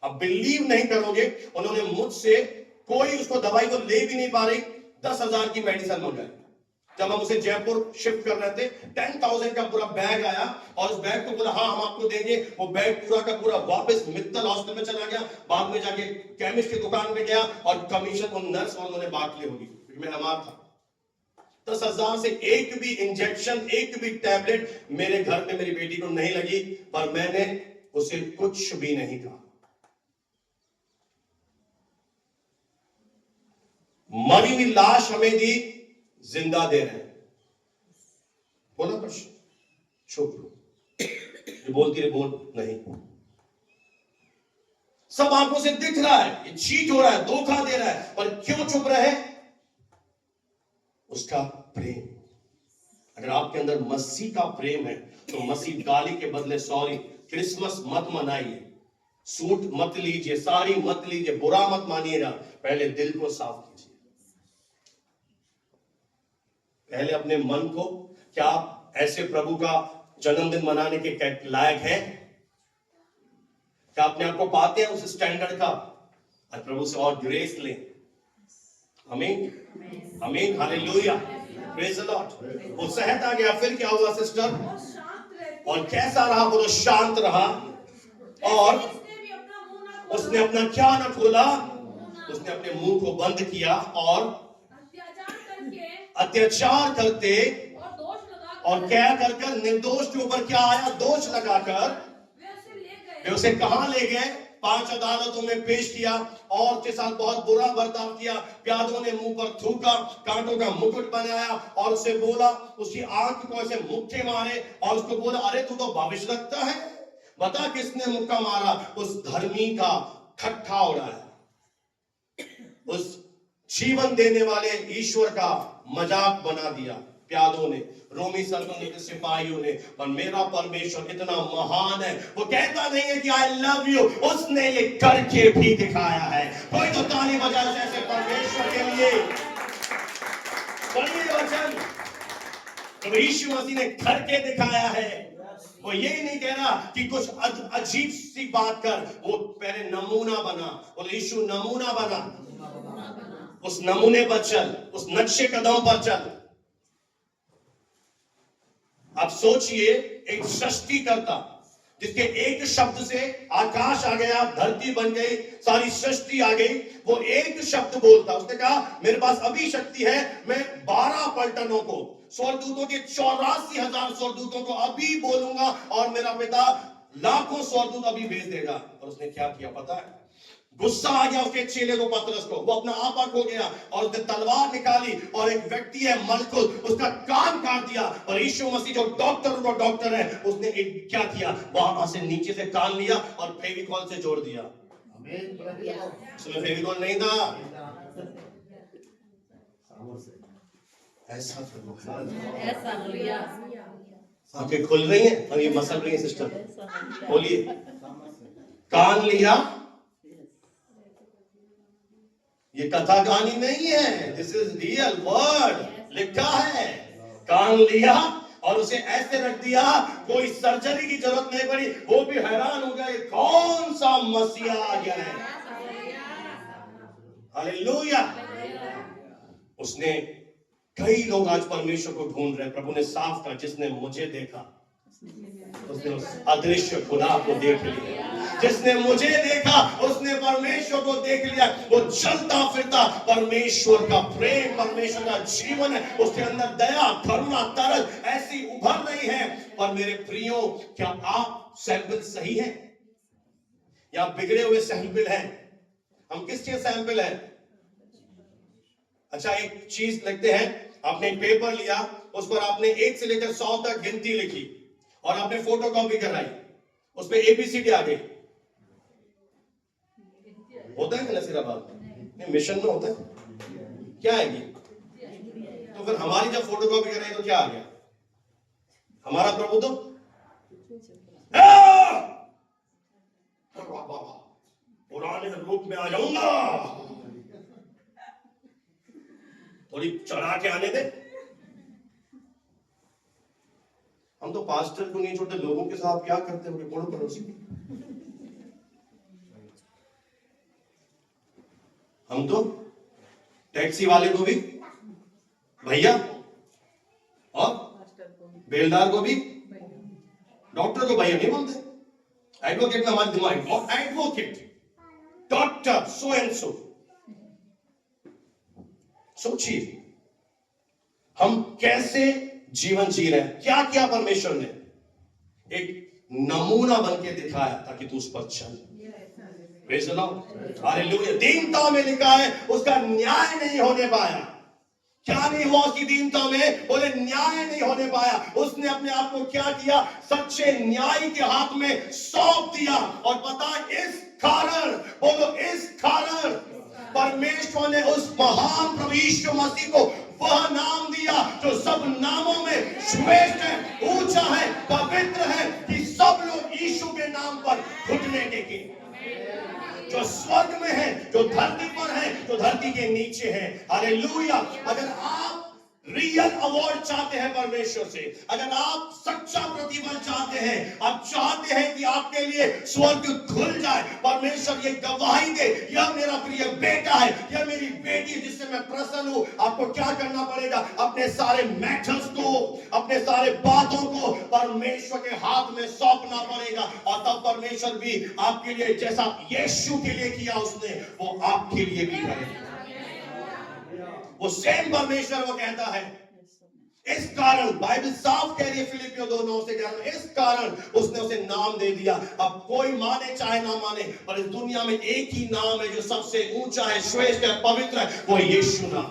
Speaker 1: अब बिलीव नहीं करोगे, उन्होंने मुझसे कोई उसको दवाई को ले भी नहीं पा रही, 10,000 की मेडिसिन मंगाई। जब हम उसे जयपुर शिफ्ट कर रहे थे, 10,000 का पूरा बैग आया और उस बैग को बोला हाँ हम आपको देंगे। वो बैग पूरा का पूरा वापस मित्तल हॉस्पिटल में चला गया। बाद में जाके केमिस्ट की दुकान पे गया और कमीशन उन नर्स और उन्होंने बांट ली होगी, क्योंकि मैं बीमार था। 10,000 से एक भी इंजेक्शन, एक भी टैबलेट मेरे घर में मेरी बेटी को नहीं लगी, पर मैंने उसे कुछ भी नहीं कहा। मरी हुई लाश हमें दी, जिंदा दे रहे हैं। बोला पर चुप, ये बोलती रहे, बोल नहीं। सब आंखों से दिख रहा है ये चीट हो रहा है, धोखा दे रहा है, पर क्यों चुप रहे? उसका प्रेम। अगर आपके अंदर मसीह का प्रेम है तो मसीह गाली के बदले सॉरी, क्रिसमस मत मनाइए, सूट मत लीजिए, साड़ी मत लीजिए, बुरा मत मानिएगा, पहले दिल को साफ कीजिए। पहले अपने मन को, क्या आप ऐसे प्रभु का जन्मदिन मनाने के लायक हैं? क्या अपने आप को पाते हैं उस स्टैंडर्ड का? आज प्रभु से और ग्रेस लें। आमीन आमीन, हालेलुया, प्रेज द लॉर्ड। वो सहत आ गया, फिर क्या हुआ सिस्टर?
Speaker 2: और शांत रहती
Speaker 1: और कैसा रहा? वो तो शांत रहा, और
Speaker 2: उसने भी अपना मुंह ना खोला,
Speaker 1: उसने अपना क्या न खोला? उसने अपने मुंह को बंद किया और अत्याचार करते
Speaker 2: और दोष लगा
Speaker 1: और क्या कर कर निर्दोष के ऊपर क्या आया? दोष लगाकर
Speaker 2: वे उसे ले
Speaker 1: वे
Speaker 2: गए
Speaker 1: उसे कहां ले गए? 5 अदालतों में पेश किया, और के साथ बहुत बुरा बर्ताव किया। प्यादों ने मुंह पर थूका, कांटों का मुकुट बनाया और उसे बोला, उसकी आंख को ऐसे मुक्के मारे और उसको बोला, अरे तू तो भविष्य रखता है, बता किसने मुक्का मारा? उस धर्मी का खट्टा उड़ाया, उस जीवन देने वाले ईश्वर का मजाक बना दिया प्यादों ने, रोमी सल्तनत के सिपाहियों ने। और मेरा परमेश्वर इतना महान है, वो कहता नहीं है कि आई लव यू, उसने ये करके भी दिखाया है। कोई तो ताली बजा ऐसे परमेश्वर के लिए। पढ़िए वचन, तो यीशु मसीह ने करके दिखाया है। वो यही नहीं कह रहा कि कुछ अजीब सी बात कर, वो पहले नमूना बना। बोले यीशु नमूना बना, उस नमूने पर चल, उस नक्शे कदम पर चल। आप सोचिए, एक सृष्टिकर्ता जिसके एक शब्द से आकाश आ गया, धरती बन गई, सारी सृष्टि आ गई, वो एक शब्द बोलता। उसने कहा मेरे पास अभी शक्ति है, मैं 12 पलटनों को, स्वर्गदूतों के 84,000 स्वर्गदूतों को अभी बोलूंगा और मेरा पिता लाखों स्वर्गदूत अभी भेज देगा। और उसने क्या किया पता है? गुस्सा आ गया उसके चेले को, पतरस को, वो अपना आपा खो गया और उसने तलवार निकाली और एक व्यक्ति है मलकुल, उसका कान काट दिया। और यीशु मसीह जो डॉक्टर है, उसने एक क्या किया? वहां से नीचे से कान लिया और फेविकॉल से जोड़ दिया। उसमें फेविकॉल नहीं था, ऐसा आंखें खुल रही हैं और ये मसल रही है सिस्टर, बोलिए। कान लिया, ये कथा कहानी नहीं है, दिस इज रियल वर्ड, लिखा है। कान लिया और उसे ऐसे रख दिया, कोई सर्जरी की जरूरत नहीं पड़ी। वो भी हैरान हो गया, कौन सा मसीहा आ गया है। हालेलुया। उसने, कई लोग आज परमेश्वर को ढूंढ रहे हैं। प्रभु ने साफ कहा, जिसने मुझे देखा उसने उस अदृश्य खुदा को देख लिया। जिसने मुझे देखा उसने परमेश्वर को देख लिया। वो चलता फिरता परमेश्वर का प्रेम, परमेश्वर का जीवन है उसके अंदर। दया, करुणा, तरस ऐसी उभर रही है। पर मेरे प्रियो, क्या आप सैंपल सही है या बिगड़े हुए सैंपल हैं? हम किस चीज सैंपल है? अच्छा, एक चीज लिखते हैं, आपने एक पेपर लिया, उस पर आपने 1 से लेकर 100 तक गिनती लिखी और आपने फोटो कॉपी कराई, उस पर ABCD आ गई। होता है कि नसीराबाद नहीं, मिशन में होता है, क्या आएगी? तो फिर हमारी जब फोटो कॉपी कराई तो क्या आ गया? हमारा प्रभु तो पुराने रूप में आ जाऊंगा, थोड़ी चढ़ा के आने दे। हम तो पास्टर को नहीं छोड़ते, लोगों के साथ क्या करते होंगे पड़ो पड़ोसी। हम तो टैक्सी वाले को भी भैया और बेलदार को भी, डॉक्टर को भैया नहीं बोलते। एडवोकेट में हमारे दिमाग, advocate, doctor, so and so. सोचिए हम कैसे जीवन जी रहे हैं। क्या क्या परमेश्वर ने एक नमूना बन के दिखाया ताकि तू उस पर चल। Praise the Lord, hallelujah. दीनता में लिखा है उसका न्याय नहीं होने पाया। क्या नहीं हुआ उसकी दीनता में? बोले न्याय नहीं होने पाया। उसने अपने आप को क्या किया? सच्चे न्याय के हाथ में सौंप दिया। और पता, इस कारण, बोलो इस कारण परमेश्वर ने उस महान प्रभु यीशु मसीह को वह नाम दिया जो सब नामों में श्रेष्ठ है, ऊंचा है, पवित्र है, कि सब लोग यीशु के नाम पर घुटने टेकें। जो स्वर्ग में है, जो धरती पर है, जो धरती के नीचे है। हालेलुया। अगर आप रियल अवार्ड चाहते हैं परमेश्वर से, अगर आप सच्चा प्रतिफल चाहते हैं, आप चाहते हैं कि आपके लिए स्वर्ग खुल जाए, परमेश्वर ये गवाही दे, यह मेरा प्रिय बेटा है, यह मेरी बेटी है जिससे मैं प्रसन्न हूं, आपको क्या करना पड़ेगा? अपने सारे मैटर्स को, अपने सारे बातों को परमेश्वर के हाथ में सौंपना पड़ेगा, और तब परमेश्वर भी आपके लिए जैसा यीशु के लिए किया उसने, वो आपके लिए भी करेगा। वो सेम परमेश्वर वो कहता है। इस कारण बाइबल साफ कह रही है फिलिपियों 2:9 से 11, इस कारण उसने उसे नाम दे दिया। अब कोई माने चाहे ना माने, पर इस दुनिया में एक ही नाम है जो सबसे ऊंचा है, श्रेष्ठ है, पवित्र है, वो यीशु नाम।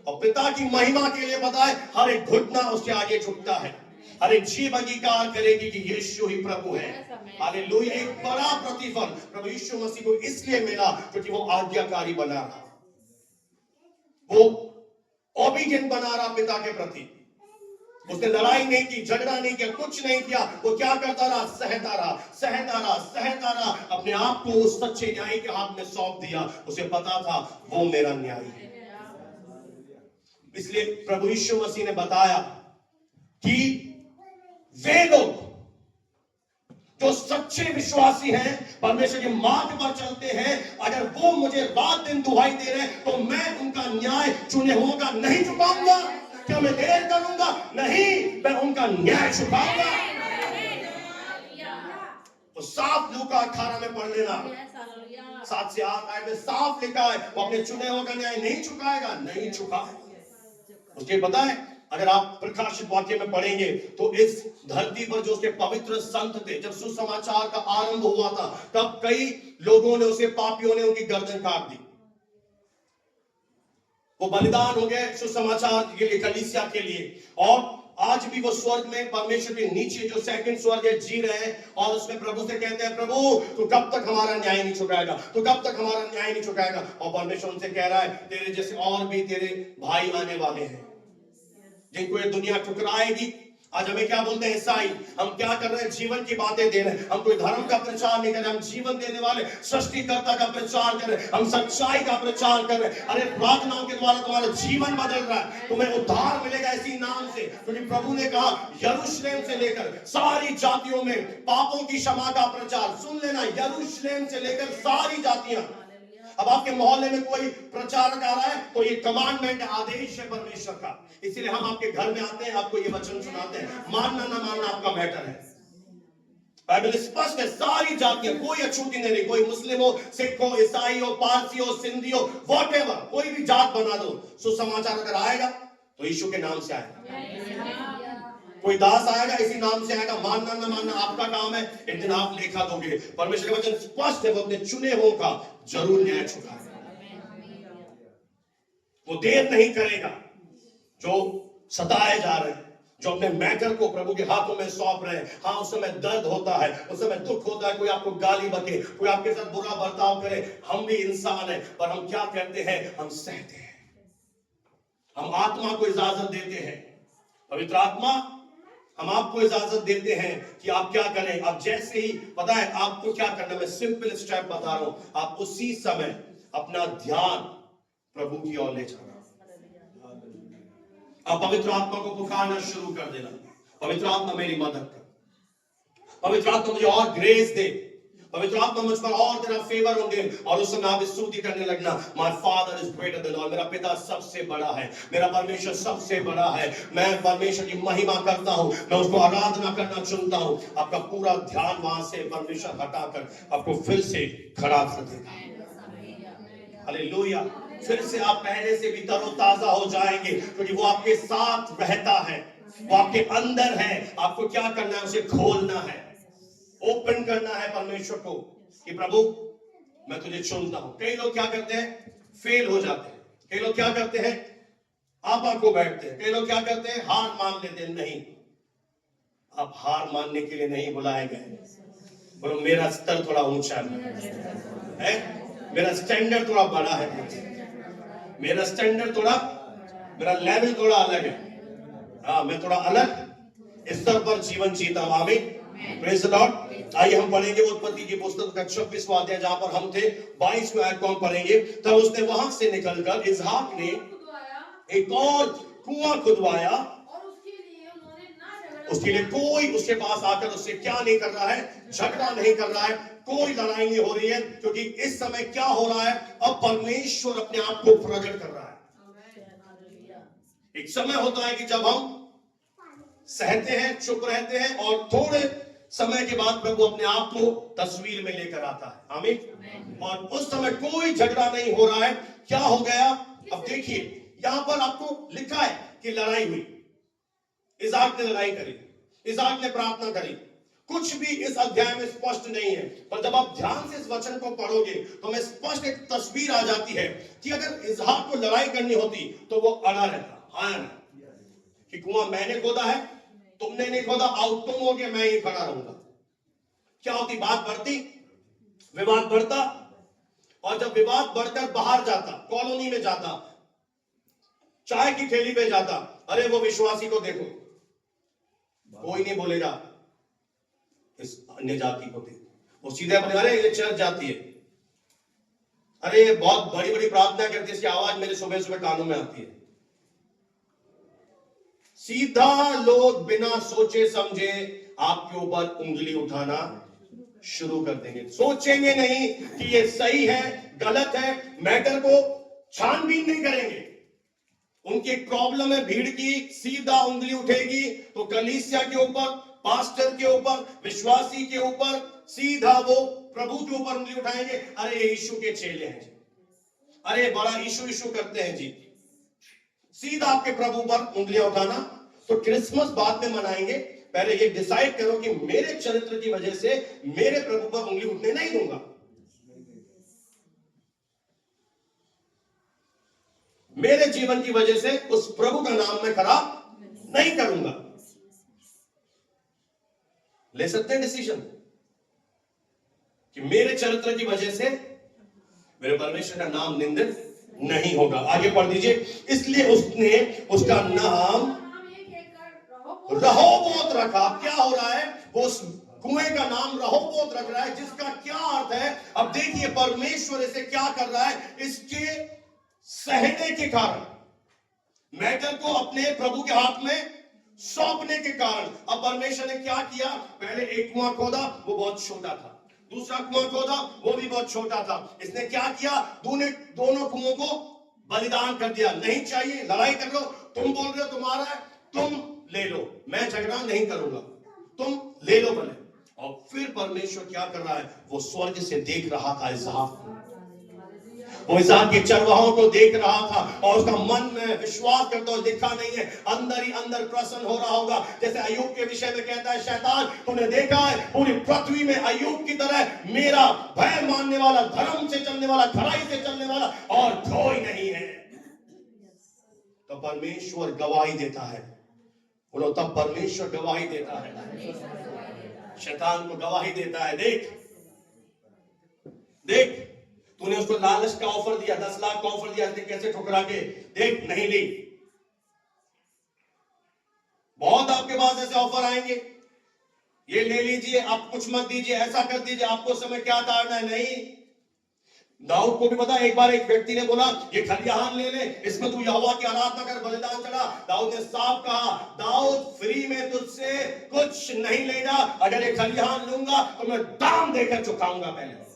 Speaker 1: और पिता की महिमा के लिए बताए, हर एक घुटना उसके आगे झुकता है, हर एक जीभ अंगीकार करेगी कि यीशु ही प्रभु है। हालेलुया। एक बड़ा प्रतिफल प्रभु यीशु मसीह को इसलिए मिला क्योंकि वो आज्ञाकारी बना रहा, वो ओबीडिएंट बना रहा पिता के प्रति। उसने लड़ाई नहीं की, झगड़ा नहीं किया, कुछ नहीं किया। वो क्या करता रहा? सहता रहा, सहता रहा, सहता रहा, अपने आप को उस सच्चे न्यायी के हाथ में सौंप दिया। उसे पता था वो मेरा न्यायी है। इसलिए प्रभु यीशु मसीह ने बताया कि वे लोग जो सच्चे विश्वासी हैं, परमेश्वर के मार्ग पर चलते हैं, अगर वो मुझे रात दिन दुहाई दे रहे हैं, तो मैं उनका न्याय चुने हुओं का नहीं चुकाऊंगा। क्या मैं देर करूंगा? नहीं, मैं उनका न्याय चुकाऊंगा। तो साफ लूका 18 में पढ़ लेना, 7 से 8 आयत में साफ लिखा है, वो अपने चुने हुओं का न्याय नहीं चुकाएगा, नहीं चुकाएगा। उसके पता है, अगर आप प्रकाशित वाक्य में पढ़ेंगे तो इस धरती पर जो उसके पवित्र संत थे, जब सुसमाचार का आरंभ हुआ था, तब कई लोगों ने उसे, पापियों ने उनकी गर्दन काट दी। वो बलिदान हो गए सुसमाचार के लिए, कलीसिया के लिए। और आज भी वो स्वर्ग में परमेश्वर के नीचे जो सेकंड स्वर्ग है जी रहे हैं, और उसमें प्रभु से कहते हैं, प्रभु तू कब तक हमारा न्याय नहीं चुकाएगा, तू कब तक हमारा न्याय नहीं चुकाएगा। और परमेश्वर उनसे कह रहा है, तेरे जैसे और भी तेरे भाई आने वाले हैं जिनको ये दुनिया ठुकराएगी। आज हमें क्या बोलते हैं ईसाई? हम क्या कर रहे हैं? जीवन की बातें दे रहे हैं। हम कोई धर्म का प्रचार नहीं कर रहे, हम जीवन देने वाले सृष्टिकर्ता का प्रचार कर रहे हैं, हम सच्चाई का प्रचार कर रहे हैं। अरे प्रार्थनाओं के द्वारा तुम्हारा जीवन बदल रहा है, तुम्हें उद्धार मिलेगा इसी नाम से, क्योंकि प्रभु ने कहा यरूशलेम से लेकर सारी जातियों में पापों की क्षमा का प्रचार। सुन लेना, यरूशलेम से लेकर सारी जातियां। अब आपके मोहल्ले में कोई प्रचारक आ रहा है तो ये कमांडमेंट है, आदेश है परमेश्वर का, इसीलिए हम आपके घर में आते हैं, आपको ये वचन सुनाते हैं। मानना ना मानना आपका मैटर है। बाइबल स्पष्ट है, सारी जातियां, कोई अछूती नहीं, कोई मुस्लिम हो, सिख हो, ईसाई हो, पारसी हो, सिंधी हो, व्हाटएवर, कोई भी जात बना दो। सुसमाचार अगर आएगा तो यीशु के नाम से आएगा। कोई दास आएगा इसी नाम से आएगा। मानना ना मानना आपका काम है, एक दिन आप लेखा दोगे। परमेश्वर का वचन स्पष्ट है, वो अपने चुने हुओं का जरूर न्याय चुकाएगा। वो देर नहीं करेगा। जो सताए जा रहे हैं, जो अपने मैटर को प्रभु के हाथों में सौंप रहे हैं, हाँ उस समय दर्द होता है, उस समय दुख होता है, कोई आपको गाली बके, कोई आपके साथ बुरा बर्ताव करे, हम भी इंसान हैं, पर हम क्या करते हैं? हम सहते हैं। हम आत्मा को इजाजत देते हैं। पवित्र आत्मा, हम आपको इजाजत देते हैं कि आप क्या करें। अब जैसे ही पता है आपको क्या करना, मैं सिंपल स्टेप बता रहा हूं, आप उसी समय अपना ध्यान प्रभु की ओर ले जाना। आप पवित्र आत्मा को पुकारना शुरू कर देना, पवित्र आत्मा मेरी मदद कर, पवित्र आत्मा मुझे और ग्रेस दे, पवित्र आत्मा मुझ पर और तेरा फेवर होंगे। और उस समय आप स्तुति करने लगना, my father is greater than all, मेरा पिता सबसे बड़ा है, मेरा परमेश्वर सबसे बड़ा है, मैं परमेश्वर की महिमा करता हूं, मैं उसको आराधना करना चुनता हूं। आपका पूरा ध्यान वहां से परमेश्वर हटाकर आपको फिर से खड़ा कर देगा। हालेलुया। फिर से आप पहले से भी तरोताजा हो जाएंगे, क्योंकि वो आपके साथ रहता है, वो आपके अंदर है। आपको क्या करना है? उसे खोलना है, ओपन करना है परमेश्वर को कि प्रभु मैं तुझे चुनता हूं। कई लोग क्या करते हैं? फेल हो जाते हैं। कई लोग क्या करते हैं? आपा को बैठते हैं। कई लोग क्या करते हैं? हार मान लेते हैं। नहीं, आप हार मानने के लिए नहीं बुलाए गए। बोलो मेरा स्तर थोड़ा ऊंचा है, मेरा स्टैंडर्ड थोड़ा बड़ा है, मेरा स्टैंडर्ड थोड़ा, मेरा लेवल थोड़ा अलग है। हाँ, मैं थोड़ा अलग स्तर पर जीवन जीता हूं। आमीन, प्रेज द लॉर्ड। आइए हम पढ़ेंगे उत्पत्ति की पुस्तक का 26वां अध्याय, जहां पर हम थे 22वें आयत को हम पढ़ेंगे। तब उसने वहां से निकलकर इसहाक ने एक और कुआं खुदवाया,
Speaker 2: और उसके लिए उन्होंने ना झगड़ा
Speaker 1: उसके लिए कोई उसके पास आकर उससे क्या नहीं कर रहा है, झगड़ा नहीं कर रहा है, कोई लड़ाई नहीं हो रही है, क्योंकि इस समय क्या हो रहा है, अब परमेश्वर अपने आप को प्रकट कर रहा है। एक समय होता है कि जब हम सहते हैं, चुप रहते हैं, और थोड़े समय के बाद प्रभु अपने आप को तस्वीर में लेकर आता है। आमीन। और उस समय कोई झगड़ा नहीं हो रहा है। क्या हो गया? अब देखिए, यहां पर आपको लिखा है कि लड़ाई हुई, इसाक ने लड़ाई करी, इसाक ने प्रार्थना करी। कुछ भी इस अध्याय में स्पष्ट नहीं है, पर जब आप ध्यान से इस वचन को पढ़ोगे तो हमें स्पष्ट एक तस्वीर आ जाती है कि अगर इसाक को लड़ाई करनी होती तो वो अड़ा रहता, आया ना कि कुआं मैंने खोदा है, तुमने नहीं खोदा, आउट तुम हो गए, मैं ही खड़ा रहूंगा। क्या होती? बात बढ़ती, विवाद बढ़ता, और जब विवाद बढ़कर बाहर जाता, कॉलोनी में जाता, चाय की ठेली पे जाता, अरे वो विश्वासी को देखो, कोई नहीं बोलेगा, इस अन्य जाति को देखो, वो सीधे अपने, अरे ये चर्च जाती है, अरे ये बहुत बड़ी बड़ी प्रार्थना करती है, इसकी आवाज मेरे सुबह सुबह कानों में आती है। सीधा लोग बिना सोचे समझे आपके ऊपर उंगली उठाना शुरू कर देंगे। सोचेंगे नहीं कि ये सही है, गलत है, मैटर को छानबीन नहीं करेंगे। उनकी एक प्रॉब्लम है भीड़ की, सीधा उंगली उठेगी तो कलीसिया के ऊपर, पास्टर के ऊपर, विश्वासी के ऊपर, सीधा वो प्रभु के ऊपर उंगली उठाएंगे। अरे ये यीशु के चेले हैं जी, अरे बड़ा यीशु यीशु करते हैं जी, सीधा आपके प्रभु पर उंगलियां उठाना। तो क्रिसमस बाद में मनाएंगे, पहले ये डिसाइड करो कि मेरे चरित्र की वजह से मेरे प्रभु पर उंगली उठने नहीं दूंगा। मेरे जीवन की वजह से उस प्रभु का नाम मैं खराब नहीं करूंगा। ले सकते हैं डिसीजन कि मेरे चरित्र की वजह से मेरे परमेश्वर का नाम निंदित नहीं होगा। आगे पढ़ दीजिए। इसलिए उसने उसका नाम रहोबोत रखा। क्या हो रहा है? वो उस कुएं का नाम रहोबोत रख रहा है, जिसका क्या अर्थ है? अब देखिए परमेश्वर इसे क्या कर रहा है, इसके सहने के कारण, मैटर को अपने प्रभु के हाथ में सौंपने के कारण। अब परमेश्वर ने क्या किया? पहले एक कुआं खोदा, वो बहुत छोटा था, दूसरा कुआं खोदा, वो भी बहुत छोटा था। इसने क्या किया? दोनों कुओं को बलिदान कर दिया। नहीं चाहिए, लड़ाई कर लो, तुम बोल रहे हो तुम्हारा है, तुम ले लो, मैं झगड़ा नहीं करूंगा, तुम ले लो भले। और फिर परमेश्वर क्या कर रहा है? वो स्वर्ग से देख रहा था इसहाक, वो इसहाक के चरवाहों को देख रहा था, और उसका मन में विश्वास करता हुआ लिखा नहीं है, अंदर ही अंदर प्रसन्न हो रहा होगा। जैसे अय्यूब के विषय में कहता है, शैतान तूने देखा है पूरी पृथ्वी में अय्यूब की तरह मेरा भय मानने वाला, धर्म से चलने वाला, खराई से चलने वाला और कोई नहीं है। तो परमेश्वर गवाही देता है, बोलो तब परमेश्वर गवाही देता है, शैतान को गवाही देता है। देख देख, तूने उसको लालच का ऑफर दिया, 10 लाख का ऑफर दिया, कैसे ठुकरा के, देख नहीं ली। बहुत आपके पास ऐसे ऑफर आएंगे, ये ले लीजिए, आप कुछ मत दीजिए, ऐसा कर दीजिए, आपको समय क्या ताड़ना है। नहीं, दाऊद को भी पता, एक बार एक व्यक्ति ने बोला ये खलिहान ले ले, इसमें तू यहोवा की आराधना कर, बलिदान चढ़ा। दाऊद ने साफ कहा, दाऊद फ्री में तुझसे कुछ नहीं लेगा, अगर ये खलिहान लूंगा तो मैं दाम देकर चुकाऊंगा। पहले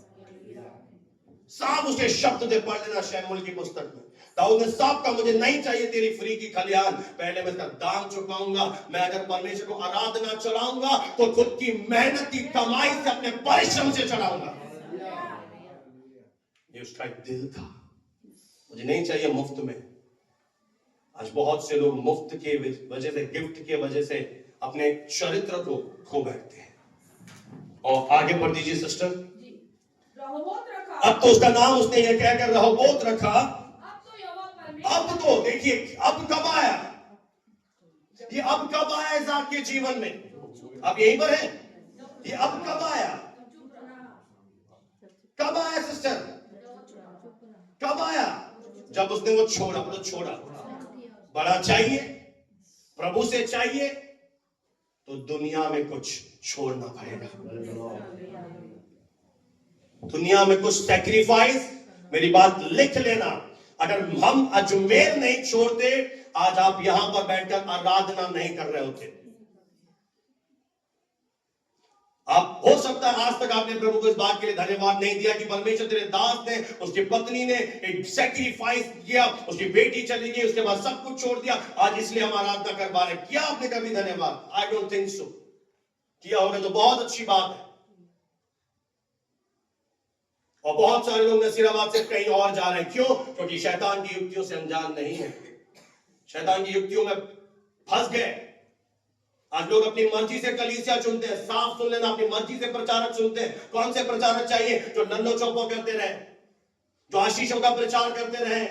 Speaker 1: साफ उसके शब्द दे, पढ़ लेना शमूएल की पुस्तक में। दाऊद ने साफ कहा, मुझे नहीं चाहिए तेरी फ्री की खलिहान, पहले मैं इसका दाम चुकाऊंगा। मैं अगर परमेश्वर को आराधना चढ़ाऊंगा तो खुद की मेहनत की कमाई से, अपने परिश्रम से चढ़ाऊंगा। ये उसका एक दिल था, मुझे नहीं चाहिए मुफ्त में। आज बहुत से लोग मुफ्त के वजह से, गिफ्ट के वजह से अपने चरित्र को खो बैठते हैं। और आगे बढ़ दीजिए सिस्टर। अब तो उसका नाम उसने यह कहकर रहोबोत रखा। अब तो देखिए, अब कब आया ये? अब कब आया इसहाक के जीवन में? अब यहीं पर है ये। अब कब आया? कब आया सिस्टर? कब आया? जब उसने वो छोड़ा, मतलब छोड़ा। बड़ा चाहिए, प्रभु से चाहिए, तो दुनिया में कुछ छोड़ना पड़ेगा, दुनिया में कुछ सैक्रिफाइस। मेरी बात लिख लेना, अगर हम अजमेर नहीं छोड़ते, आज आप यहां पर बैठकर आराधना नहीं कर रहे होते। आप हो सकता है आज तक आपने प्रभु को इस बात के लिए धन्यवाद नहीं दिया कि परमेश्वर तेरे दास ने, उसकी पत्नी ने एक सैक्रिफाइस किया, उसकी बेटी चली गई, उसके बाद सब कुछ छोड़ दिया, आज इसलिए हम आराधना कर पा रहे। किया आपने कभी धन्यवाद? I don't think so. किया होगा तो बहुत अच्छी बात है। और बहुत सारे लोग नसीराबाद से कहीं और जा रहे हैं। क्यों? क्योंकि शैतान की युक्तियों से अनजान नहीं है, शैतान की युक्तियों में फंस गए। आज लोग अपनी मर्जी से कलीसिया चुनते हैं। साफ सुन लेना, अपनी मर्जी से प्रचारक चुनते हैं। कौन से प्रचारक चाहिए? जो नल्लो चौपो करते रहे, जो आशीषों का प्रचार करते रहे,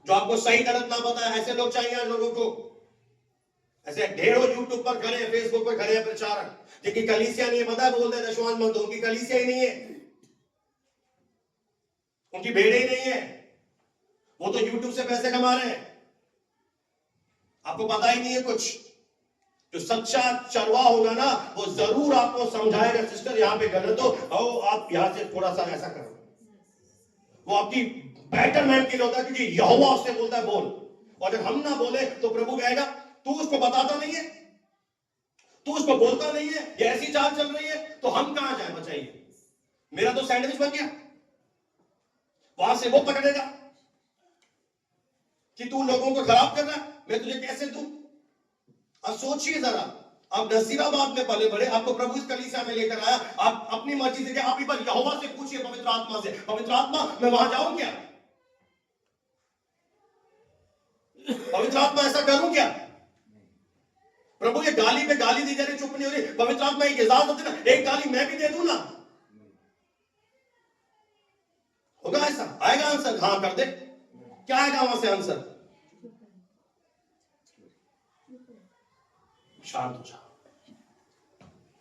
Speaker 1: जो आपको सही गलत ना बताए। ऐसे लोग चाहिए आज लोगों को। ऐसे ढेरों यूट्यूब पर खड़े हैं, फेसबुक पर खड़े हैं प्रचारक, जिनकी कलीसिया नहीं है, पता है, बोलते हैं दशवान मत दो, उनकी कलीसिया ही नहीं है, उनकी भेड़े ही नहीं है, वो तो यूट्यूब से पैसे कमा रहे हैं। आपको पता ही नहीं है कुछ। जो सच्चा चरवा होगा ना, वो जरूर आपको समझाएगा, सिस्टर यहाँ पे गलत हो, आओ आप यहाँ से थोड़ा सा ऐसा करो। वो आपकी बेटरमेंट के लिए होता है, क्योंकि यहोवा उससे बोलता है बोल। और जब हम ना बोले तो प्रभु कहेगा तू उसको बताता नहीं है, तू उसको बोलता नहीं है, ये ऐसी चाल चल रही है, तो हम कहां जाए? बताइए। मेरा तो सैंडविच बन गया, वहां से वो पकड़ेगा कि तू लोगों को खराब कर रहा है, मैं तुझे कैसे दूं? अब सोचिए जरा, आप नसीराबाद में पले बड़े, आपको प्रभु इस कलीसिया में लेकर आया, आप अपनी मर्जी से क्या? आप एक बार यहोवा से पूछिए, पवित्र आत्मा से, पवित्र आत्मा मैं वहां जाऊं क्या? पवित्र आत्मा ऐसा करूं क्या? प्रभु ये गाली पे गाली दी जा रही, चुप नहीं हो रही, पवित्र आत्मा एक इजाजत है ना, एक गाली मैं भी दे दूं ना। होगा ऐसा? आएगा आंसर? हाँ कर दे। क्या आएगा वहां से आंसर? शांत हो जाओ,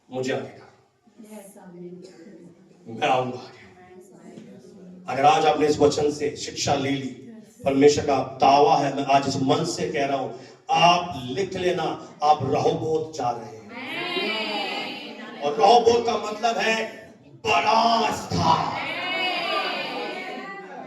Speaker 1: मुझे आगे कर, मैं आऊंगा आगे। अगर आज आपने इस वचन से शिक्षा ले ली, परमेश्वर का दावा है, मैं आज इस मन से कह रहा हूं, आप लिख लेना, आप रहोबोत जा रहे हैं। और रहोबोत का मतलब है बड़ा स्थान।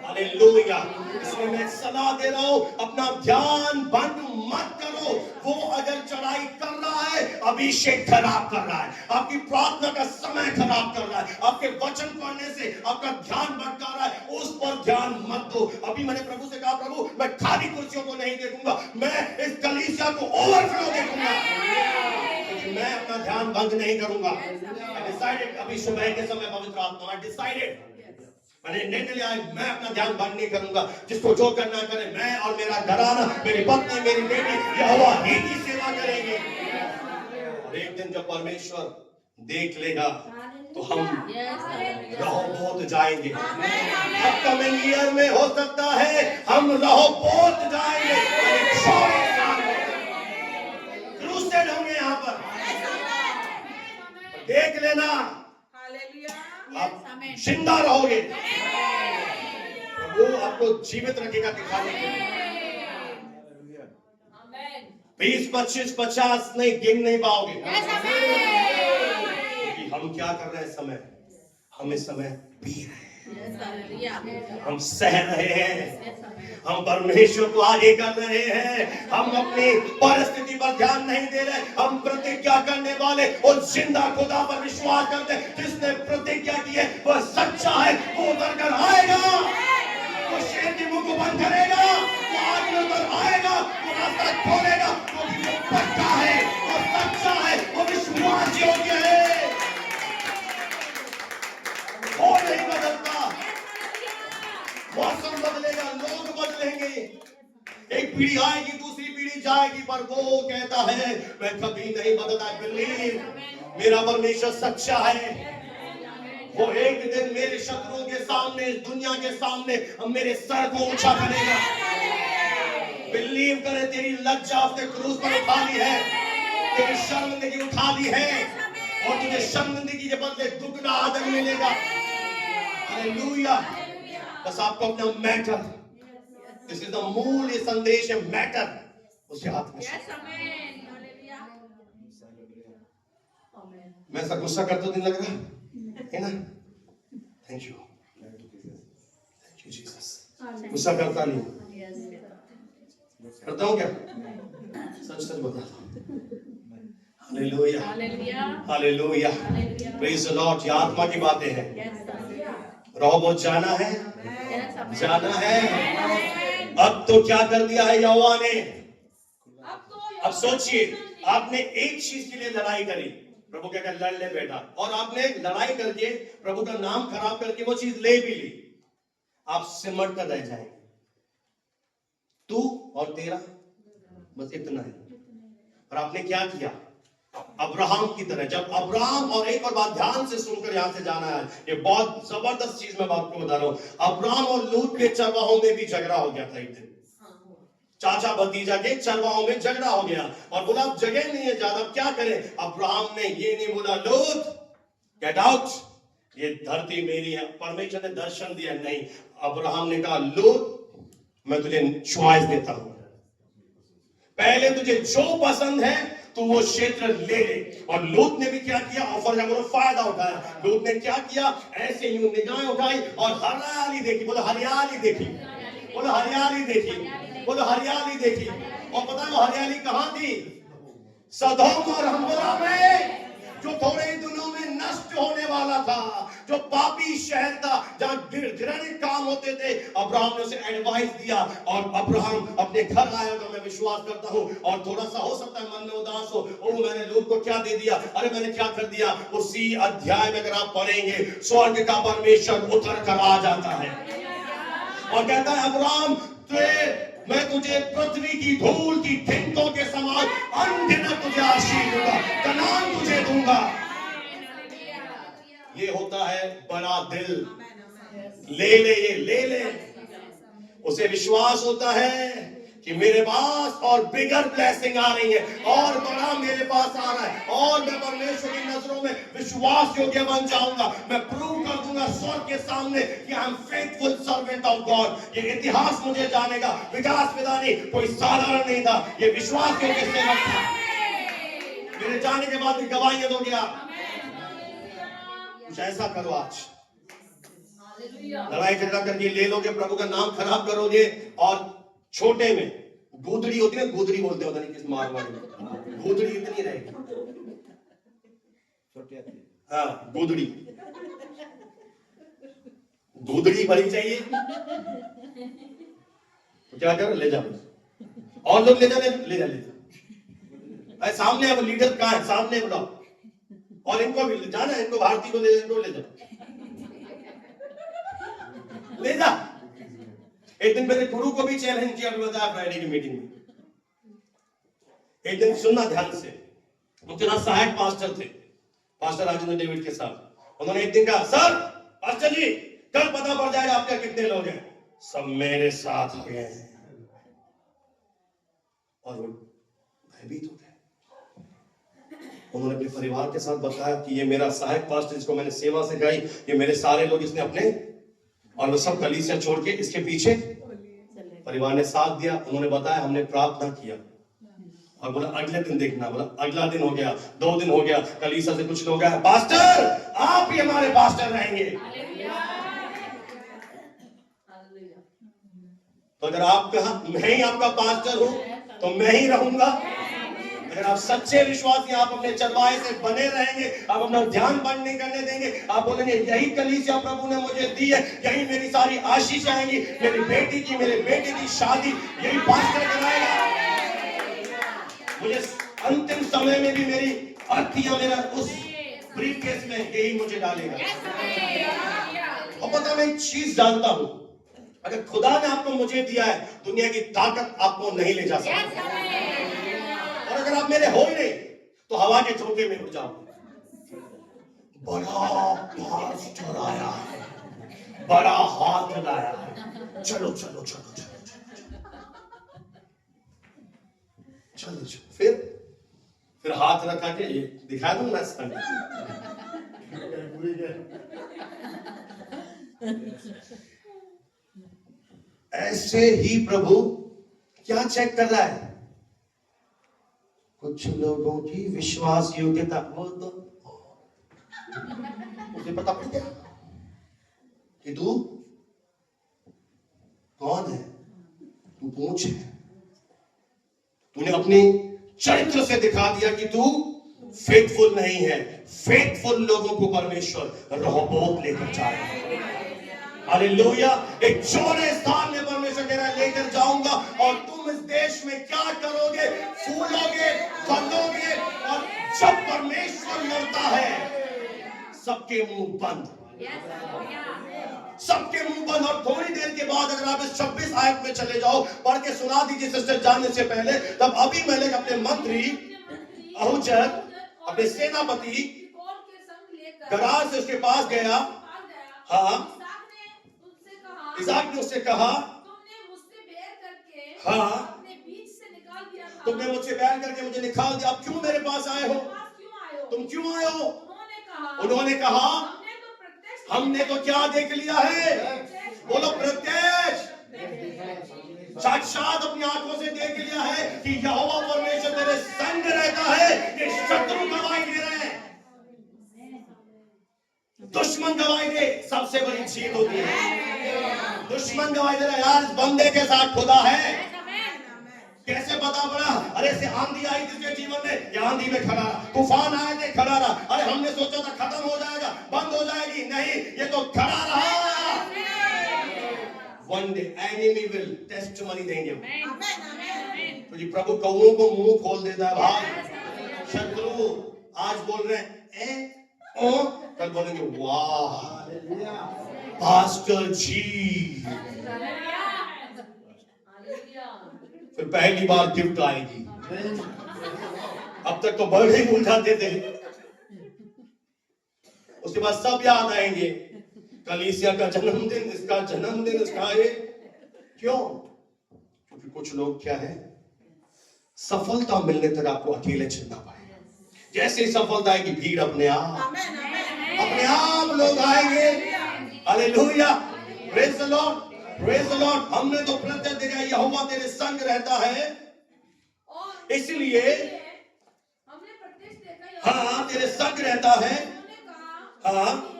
Speaker 1: हालेलुया। इसलिए मैं सलाह दे रहा हूं, अपना ध्यान बंद मत करो। वो अगर चढ़ाई कर रहा है, अभिषेक खराब कर रहा है, आपकी प्रार्थना का समय खराब कर रहा है, आपके वचन पढ़ने से आपका ध्यान भटका रहा है, उस पर ध्यान मत दो। अभी मैंने प्रभु से कहा, प्रभु मैं खाली कुर्सियों को नहीं देखूंगा, मैं इस कलीसिया को ओवरफ्लो देखूंगा, क्योंकि मैं अपना ध्यान बंद नहीं करूंगा। डिसाइडेड, अभी सुबह के समय पवित्र आत्मा डिसाइडेड, मैंने निर्णय लिया, मैं अपना ध्यान बंद नहीं करूंगा। जिसको जो करना करे, मैं और मेरा घराना, मेरी पत्नी, मेरी बेटी यहोवा ही की सेवा करेंगे। और एक दिन जब परमेश्वर देख लेगा तो हम रहोबोत जाएंगे। अपकमिंग ईयर में हो सकता है हम रहोबोत जाएंगे, क्रूसेड होंगे यहाँ पर, देख लेना, आप जिंदा रहोगे, प्रभु आपको जीवित रखेगा, दिखाने के लिए। 20, 25, 50 नहीं गिन नहीं पाओगे। क्योंकि हम क्या कर रहे हैं? समय, हम इस समय पी रहे हैं, हम सह रहे हैं, हम परमेश्वर को आगे कर रहे हैं, हम अपनी परिस्थिति पर ध्यान नहीं दे रहे, हम प्रतिज्ञा करने वाले और जिंदा खुदा पर विश्वास करते हैं। जिसने प्रतिज्ञा की है वह सच्चा है, वो उतर कर आएगा, वो शेर के मुंह को बंद करेगा, वो आग में उतर आएगा, वो रास्ता खोलेगा, क्योंकि वो पक्का है और सच्चा है, वो विश्वास योग्य है, वो नहीं बदलता। मौसम बदलेगा, लोग बदलेंगे, एक पीढ़ी आएगी, दूसरी पीढ़ी जाएगी, पर वो कहता है मैं कभी नहीं बदलता। बिलीव, मेरा परमेश्वर सच्चा है। वो एक दिन मेरे शत्रुओं के सामने, इस दुनिया के सामने मेरे सर को ऊंचा करेगा। बिलीव करे, तेरी लज्जा उसने क्रूस पर उठा ली है, तेरी शर्मिंदगी उठा ली है, और तुझे शर्मिंदगी के बदले दुगना आदर मिलेगा। हालेलुया। बस आपको अपना मैटर, दिस इज द मूल, ये संदेश है, मैटर उसके हाथ में। मैं ऐसा गुस्सा करता नहीं लग रहा है ना? Thank you, thank you Jesus. गुस्सा करता नहीं, करता हूं क्या? सच सच बताता हूं। Hallelujah,
Speaker 2: hallelujah
Speaker 1: hallelujah,
Speaker 2: hallelujah
Speaker 1: praise the Lord. ये आत्मा की बातें हैं।
Speaker 2: यस
Speaker 1: रहोबोत जाना है,
Speaker 2: यस
Speaker 1: जाना है। अब तो क्या कर दिया है यहोवा ने? अब सोचिए, आपने एक चीज के लिए लड़ाई करी, प्रभु क्या कहता है, लड़ ले बेटा, और आपने लड़ाई करके प्रभु का नाम खराब करके वो चीज ले भी ली। आप सिमट कर रह जाएंगे, तू और तेरा, बस इतना है। और आपने क्या किया? अब्राहम की तरह, जब अब्राहम, और एक और बात ध्यान से सुनकर यहां से जाना है, ये बहुत जबरदस्त चीज मैं आपको बता रहा हूं। अब्राहम और लूत के चरवाहों में भी झगड़ा हो गया था एक दिन। चाचा भतीजा के चरवाहों में झगड़ा हो गया, और बोला अब जगह नहीं है ज्यादा, क्या करें? अब्राहम ने ये नहीं बोला लूत गेट आउट, ये धरती मेरी है, परमेश्वर ने दर्शन दिया, नहीं। अब्राहम ने कहा लूत मैं तुझे चॉइस देता हूं, पहले तुझे जो पसंद है तो वो क्षेत्र ले ले। और लूत ने भी क्या किया? ऑफर का बोलो फायदा उठाया। लूत ने क्या किया? ऐसे यूं निगाहें उठाई और हरियाली देखी, बोलो हरियाली देखी, बोलो हरियाली देखी, बोलो हरियाली देखी। और पता है वो हरियाली कहां थी? सदोम और अमोरा में, जो थोड़े ही दिनों में नष्ट होने वाला था, जो पापी शहर था, जहां घृणित काम होते थे। अब्राहम ने उसे एडवाइस दिया, और अब्राहम अपने घर आया तो मैं विश्वास करता हूं, और थोड़ा सा हो सकता है मन में उदास हो, ओ मैंने लूत को क्या दे दिया, अरे मैंने क्या कर दिया। उसी अध्याय में अगर आप पढ़ेंगे, स्वर्ग का परमेश्वर उतर कर आ जाता है और कहता है अब्राहम मैं तुझे पृथ्वी की धूल की ठिंकों के समान अनगिनत तुझे आशीष दूंगा, कनान तुझे दूंगा। ये होता है बड़ा दिल, ले ले, ये ले ले। उसे विश्वास होता है कि मेरे पास और बिगर ब्लेसिंग आ रही है, और बड़ा मेरे पास आ रहा है, और मैं परमेश्वर की नजरों में विश्वास योग्य बन जाऊंगा। मैं प्रूव कर दूंगा स्वर्ग के सामने कि I am faithful servant of God. ये इतिहास मुझे जानेगा। विकास विदानी कोई साधारण नहीं था, ये विश्वास योग्य सेवक था। मेरे जाने के बाद भी गवाही दोगे आप। कुछ ऐसा करो आज, लड़ाई झगड़ा करके ले लोगे, प्रभु का नाम खराब करोगे, और छोटे में गुदड़ी होती है, गुदड़ी बोलते होता नहीं किस मारवाड़ी में, गुदड़ी इतनी रहेगी, हाँ गुदड़ी, गुदड़ी बड़ी चाहिए तो क्या करो, ले जाओ, और लोग ले जा, ले जा, अरे सामने अब लीडर कहाँ है, सामने बुलाओ, और इनको भी जाना है, इनको भारती को ले जाओ, ले जा। एक दिन मेरे गुरु को भी चैलेंज किया, बताया फ्राइडे की मीटिंग में। एक दिन सुनना ध्यान से, उनके साथ सहायक पास्टर थे, पास्टर राजेंद्र डेविड के साथ। उन्होंने एक दिन कहा, सर पास्टर जी कल पता पड़ जाएगा आपका कितने लोग हैं। सब मेरे साथ आ गए हैं, और वो भयभीत हो गए। उन्होंने अपने परिवार के साथ बताया कि ये मेरा सहायक पास्टर जिसको मैंने सेवा सिखाई, ये मेरे सारे लोग इसने अपने, और वो सब कलीसिया छोड़ के इसके पीछे। परिवार ने साथ दिया। उन्होंने बताया हमने प्रार्थना किया, और बोला अगले दिन देखना। बोला अगला दिन हो गया, 2 दिन हो गया, कलीसिया से कुछ लोग आए, पास्टर आप ही हमारे पास्टर रहेंगे। तो अगर आप कहा मैं ही आपका पास्टर हूं तो मैं ही रहूंगा। अगर आप सच्चे विश्वासी, आप अपने चरवाहे से बने रहेंगे, आप अपना ध्यान बंद नहीं करने देंगे, आप बोलेंगे यही कलीसिया प्रभु ने मुझे दी है, यही मेरी सारी आशीष आएंगी, मेरी बेटी की, मेरे बेटे की शादी यही पास्टर कराएगा, मुझे अंतिम समय में भी मेरी अर्थियां, मेरा उस ब्रीफकेस में यही मुझे डालेगा। और पता मैं एक चीज जानता हूं, अगर खुदा ने आपको मुझे दिया है, दुनिया की ताकत आपको नहीं ले जा सकती। और अगर आप मेरे हो ही नहीं तो हवा के झोंके में उड़ जाओगे। बड़ा पास्टर आया है, बड़ा हाथ लाया है, चलो चलो चलो चलो चलो चलो। फिर हाथ रखा के ये दिखा दूं ना स्तन। ऐसे ही प्रभु क्या चेक कर रहा है? कुछ लोगों की विश्वास योग्यता, वो तो मुझे पता पड़ गया कि तू कौन है, तू पूछ है, अपनी चरित्र से दिखा दिया कि तू फेथफुल नहीं है। फेथफुल लोगों को परमेश्वर रहोबोत लेकर जाएगा। हालेलुया। एक छोटे स्थान में परमेश्वर कह रहा है लेकर जाऊंगा और तुम इस देश में क्या करोगे, फूलोगे, फलोगे। और जब परमेश्वर लड़ता है सबके मुंह बंद, सबके मुंह बंद। और थोड़ी देर के बाद अगर आप इस 26 आयत में चले जाओ, पढ़ के सुना दीजिए सिस्टर जाने से पहले। तब अबीमेलेक अपने मंत्री अहुजर अपने सेनापति गरार से उसके पास गया। हाँ, इसहाक ने उससे कहा
Speaker 2: तुमने मुझसे बैर करके
Speaker 1: हाँ,
Speaker 2: अपने बीच से निकाल दिया था।
Speaker 1: तुमने मुझसे बैर करके मुझे निकाल दिया, अब क्यों मेरे पास आए हो? तुम क्यों आए हो? उन्होंने कहा हमने तो क्या देख लिया है? बोलो प्रत्यक्ष, साक्षात अपनी आंखों से देख लिया है कि यहोवा परमेश्वर तेरे संग रहता है। ये शत्रु गवाही दे रहे हैं, दुश्मन गवाही दे, सबसे बड़ी जीत होती है। दुश्मन गवाही दे रहा है यार इस बंदे के साथ खुदा है। कैसे पता पड़ा? अरे से आंधी आई जिसके जीवन में, ये आंधी में खड़ा रहा, तूफान आए थे खड़ा रहा। अरे हमने सोचा था खत्म हो जाएगा, बंद हो जाएगी, नहीं, ये तो खड़ा रहा। One day enemy will testimony देंगे। तो जी प्रभु कौओं को मुंह खोल देता है भाई। शत्रु आज बोल रहे हैं ओ, कल बोलेंगे वाह पास्टर जी। फिर पहली बार गिफ्ट आएगी। अब तक तो बर्थडे भूल जाते थे, उसके बाद सब याद आएंगे, कलीसिया का जन्मदिन, इसका जन्मदिन, इसका ये। क्यों? क्योंकि कुछ लोग क्या है, सफलता मिलने तक आपको अकेले चलना पड़ेगा। जैसे ही सफलता आएगी भीड़ अपने आप लोग आएंगे। Hallelujah, praise the Lord, praise the Lord. हमने तो प्रत्यय देखा यहोवा तेरे संग रहता है, इसलिए
Speaker 2: हमने प्रत्यक्ष देखा,
Speaker 1: हाँ तेरे संग रहता है। हाँ,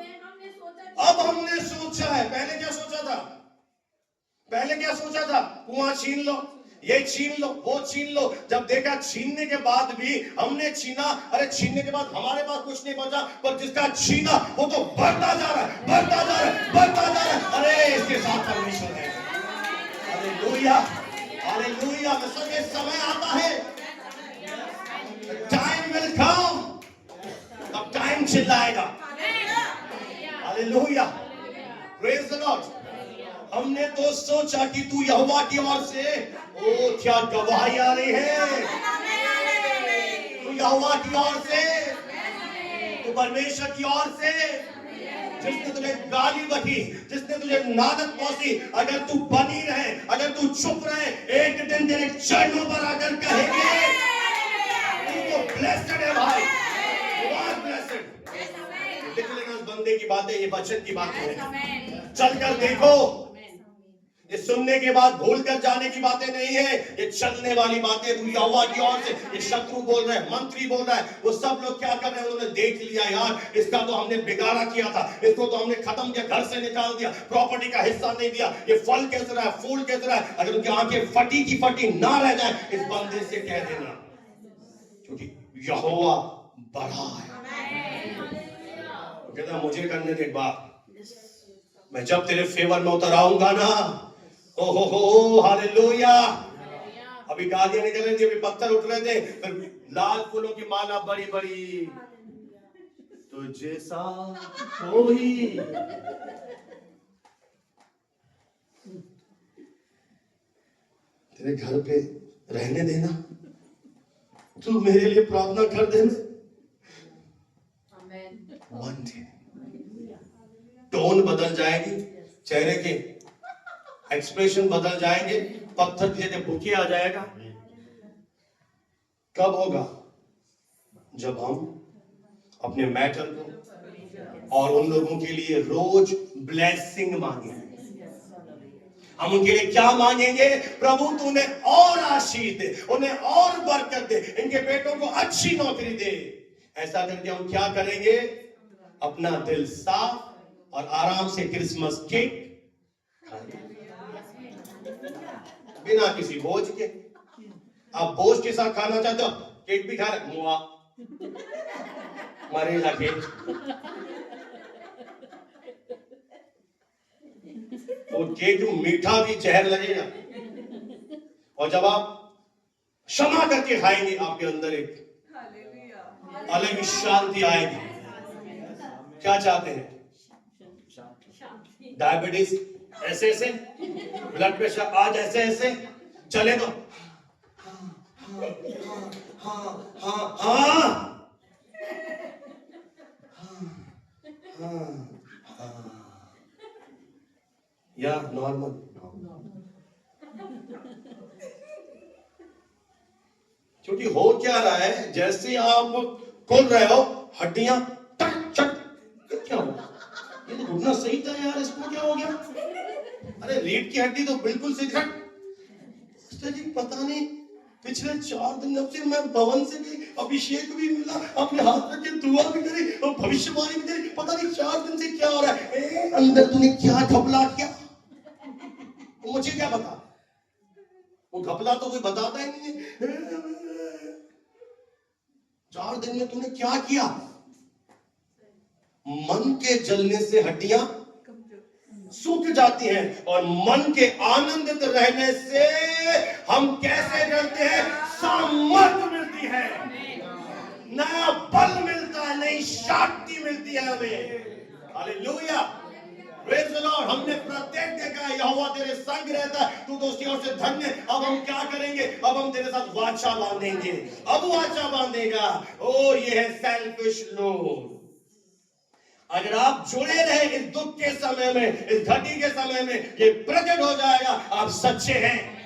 Speaker 1: अब हमने सोचा है, पहले क्या सोचा था? पहले क्या सोचा था? कुआं छीन लो, ये छीन लो, वो छीन लो। जब देखा छीनने के बाद भी हमने छीना, अरे छीनने के बाद हमारे पास कुछ नहीं बचा, पर जिसका छीना वो तो बढ़ता जा रहा है, बढ़ता जा रहा है, बढ़ता जा रहा है। अरे इसके साथ परमेश्वर है। Hallelujah, hallelujah. ये समय आता है, टाइम विल कम, अब टाइम चिल्लाएगा। Hallelujah, praise the Lord. हमने तो सोचा कि तू यहोवा की ओर से, ओ क्या गवाही आ रही है, तू यहोवा की ओर से, तू परमेश्वर की ओर से। जिसने तुझे गाली बकी, जिसने तुझे नादत पहुंची, अगर तू बनी रहे, अगर तू चुप रहे, एक दिन तेरे चरणों पर आकर कहेंगे तू तो ब्लेस्ड है भाई, यू आर ब्लेस्ड। लेकिन उस बंदे की बातें, ये वचन की बातें हैं, चलकर देखो। ये सुनने के बाद भूल कर जाने की बातें नहीं है, ये चलने वाली बातें। यहोवा की ओर से ये शत्रु बोल रहे हैं, मंत्री बोल रहा है, वो सब लोग क्या कर रहे हैं? उन्होंने देख लिया यार, इसका तो हमने बिगाड़ा किया था, इसको तो हमने खत्म किया, घर से निकाल दिया, प्रॉपर्टी का हिस्सा नहीं दिया, ये फल कैसे रहा है, फूल कैसे रहा है। अगर उनकी आंखें फटी की फटी ना रह जाए, इस बंदे से कह देना, क्योंकि यहोवा बड़ा है। कहता मुझे करने दे एक बार, मैं जब तेरे फेवर में उतर आऊंगा ना, ओहो हालेलुया। अभी गालियां निकल रही थी, अभी पत्थर उठ रहे थे, फिर लाल फूलों की माला बड़ी बड़ी, तो जैसा कोई तेरे घर पे रहने देना, तू मेरे लिए प्रार्थना कर देना। वन डे टोन बदल जाएगी, चेहरे के एक्सप्रेशन बदल जाएंगे, पत्थर की जगह भूखे आ जाएगा। कब होगा? जब हम अपने मैटर को और उन लोगों के लिए रोज ब्लेसिंग मांगेंगे। हम उनके लिए क्या मांगेंगे? प्रभु तू उन्हें और आशीष दे, उन्हें और बरकत दे, इनके बेटों को अच्छी नौकरी दे। ऐसा करके हम क्या करेंगे? अपना दिल साफ और आराम से क्रिसमस केक खाएंगे, बिना किसी बोझ के, आप बोझ के साथ खाना चाहते हो, केक भी खा रहे, मुआ मरेगा केक। वो केक मीठा भी जहर लगेगा। और जब आप क्षमा करके खाएंगे, आपके अंदर एक अलग ही शांति आएगी। क्या चाहते हैं? डायबिटीज ऐसे ऐसे, ब्लड प्रेशर आज ऐसे ऐसे चले तो हाँ हाँ हाँ या नॉर्मल। क्योंकि हो क्या रहा है, जैसे आप खोल रहे हो हड्डियां टक चक, क्या हो, ये तो घुटना सही था यार, इसको क्या हो गया? अरे रीढ़ की हड्डी तो बिल्कुल सही था जी, पता नहीं पिछले 4 दिन से मैं भवन से भी अभिषेक भी मिला, अपने हाथ रख के दुआ भी करी और भविष्यवाणी भी करी, पता नहीं 4 दिन से क्या हो रहा है। अंदर तूने क्या घपला किया, मुझे क्या बता? वो घपला तो कोई बताता ही नहीं है। 4 दिन में तूने क्या किया? मन के जलने से हड्डियां सूख जाती हैं और मन के आनंदित रहने से हम कैसे रहते हैं? सामर्थ्य मिलती है, नया बल मिलता है, नई शक्ति मिलती है हमें। Hallelujah, praise the Lord. हमने प्रत्येक देखा है यहोवा तेरे संग रहता है, तू तो उसकी ओर से धन्य। अब हम क्या करेंगे? अब हम तेरे साथ वाचा बांधेंगे। अब वाचा बांधेगा। ओ ये है सेल्फिश लोग। अगर आप जुड़े रहे इस दुख के समय में, इस घटी के समय में, ये प्रकट हो जाएगा आप सच्चे हैं।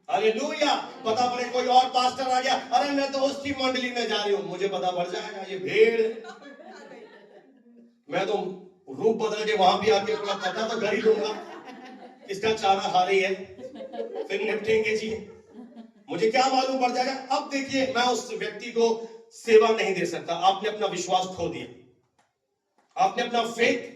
Speaker 1: हालेलुया। पता पड़े कोई और पास्टर आ गया, अरे मैं तो उसकी मंडली में जा रही हूं, मुझे पता पड़ जाएगा ये भेड़, मैं तो रूप बदल के वहां भी आके थोड़ा पता तो कर ही दूंगा इसका चारा खा रही है, फिर निपटेंगे जी, मुझे क्या मालूम पड़ जाएगा। अब देखिए, मैं उस व्यक्ति को सेवा नहीं दे सकता। आपने अपना विश्वास खो दिया, आपने अपना फेथ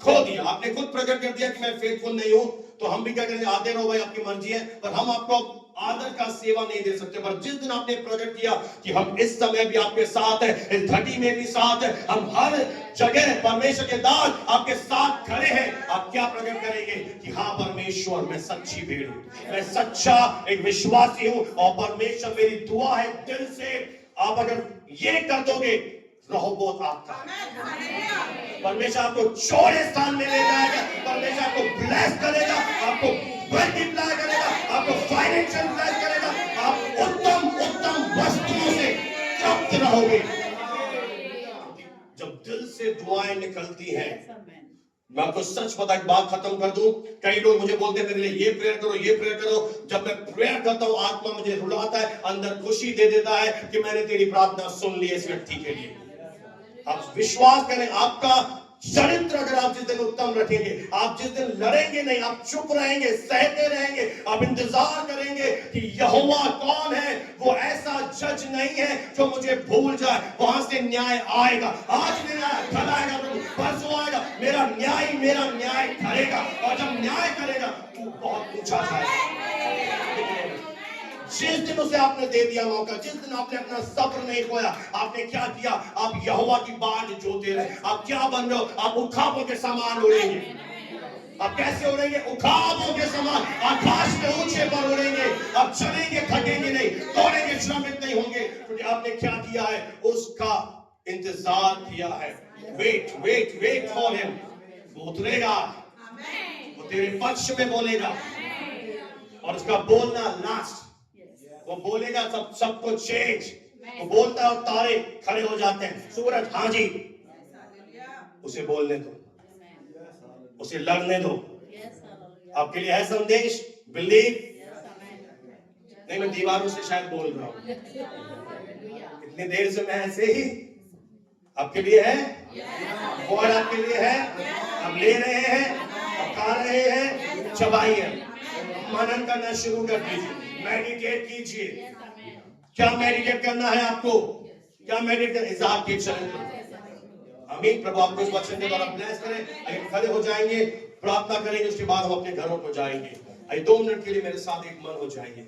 Speaker 1: खो दिया, आपने खुद प्रकट कर दिया कि मैं फेथफुल नहीं हूं, तो हम भी क्या करेंगे? आते रहो भाई, आपकी मर्जी है, पर हम आपको आदर का सेवा नहीं दे सकते। पर जिस दिन आपने प्रकट किया कि हम इस समय भी आपके साथ है, इस घटी में भी साथ है, हम हर जगह परमेश्वर के दास आपके साथ खड़े हैं, आप क्या प्रकट करेंगे? कि हाँ परमेश्वर, मैं सच्ची भीड़ हूं, मैं सच्चा एक विश्वासी हूं, और परमेश्वर मेरी दुआ है दिल से, आप अगर ये कर दोगे, रहोबोत आपका, परमेश्वर आपको चौड़े स्थान में ले जाएगा, परमेश्वर आपको ब्लेस करेगा, आपको मल्टीप्लाई करेगा, आपको फाइनेंशियल ब्लेस करेगा, आप उत्तम उत्तम वस्तुओं से तृप्त रहोगे। जब दिल से दुआएं निकलती हैं, मैं आपको सच बता, एक बात खत्म कर दूं। कई लोग मुझे बोलते हैं मेरे लिए ये प्रेयर करो, ये प्रेयर करो। जब मैं प्रेयर करता हूं, आत्मा मुझे रुलाता है, अंदर खुशी दे देता है कि मैंने तेरी प्रार्थना सुन ली इस व्यक्ति के लिए। आप विश्वास करें, आपका चरित्र अगर आप जिस दिन उत्तम रखेंगे, आप जिस दिन लड़ेंगे नहीं, आप चुप रहेंगे, सहते रहेंगे, आप इंतजार करेंगे कि यहोवा कौन है, वो ऐसा जज नहीं है जो मुझे भूल जाए, वहां से न्याय आएगा। आज मेरा कल आएगा, परसों आएगा, मेरा न्याय करेगा, और जब न्याय करेगा तो बहुत ऊंचा जाएगा। जिस दिन उसे आपने दे दिया मौका, जिस दिन आपने अपना सब्र नहीं खोया, आपने क्या किया? आप यहोवा की बाट जोते रहे। आप क्या बन रहे हो? आप उखाबों के समान उड़ेंगे। आप कैसे उड़ेंगे? उखाबों के समान आकाश में ऊंचे पर उड़ेंगे। आप चलेंगे, थकेंगे नहीं, दौड़ेंगे, श्रमित नहीं होंगे, क्योंकि आपने क्या किया है? उसका इंतजार किया है। Wait for him. वो उतरेगा, वो तेरे पक्ष में बोलेगा, और उसका बोलना लास्ट, वो बोलेगा सब कुछ चेंज। वो बोलता है और तारे खड़े हो जाते हैं, सूरज, हाँ जी, उसे बोलने दो, उसे लड़ने दो। आपके लिए है संदेश, बिलीव। नहीं, मैं दीवारों से शायद बोल रहा हूं, इतनी देर से मैं ऐसे ही। आपके लिए है, और आपके लिए है, आप ले रहे हैं, आप खा रहे हैं, चबाइए, मनन करना शुरू कर दीजिए, मेडिटेट कीजिए। क्या मेडिटेट करना है आपको? क्या मेडिटेट करना? इज़हाक के चरित्र। आमीन। प्रभु आपको इस वचन के द्वारा ब्लेस करें। आइए खड़े हो जाएंगे, प्रार्थना करेंगे, उसके बाद हम अपने घरों को जाएंगे। आइए 2 मिनट के लिए मेरे साथ एक मन हो जाएंगे।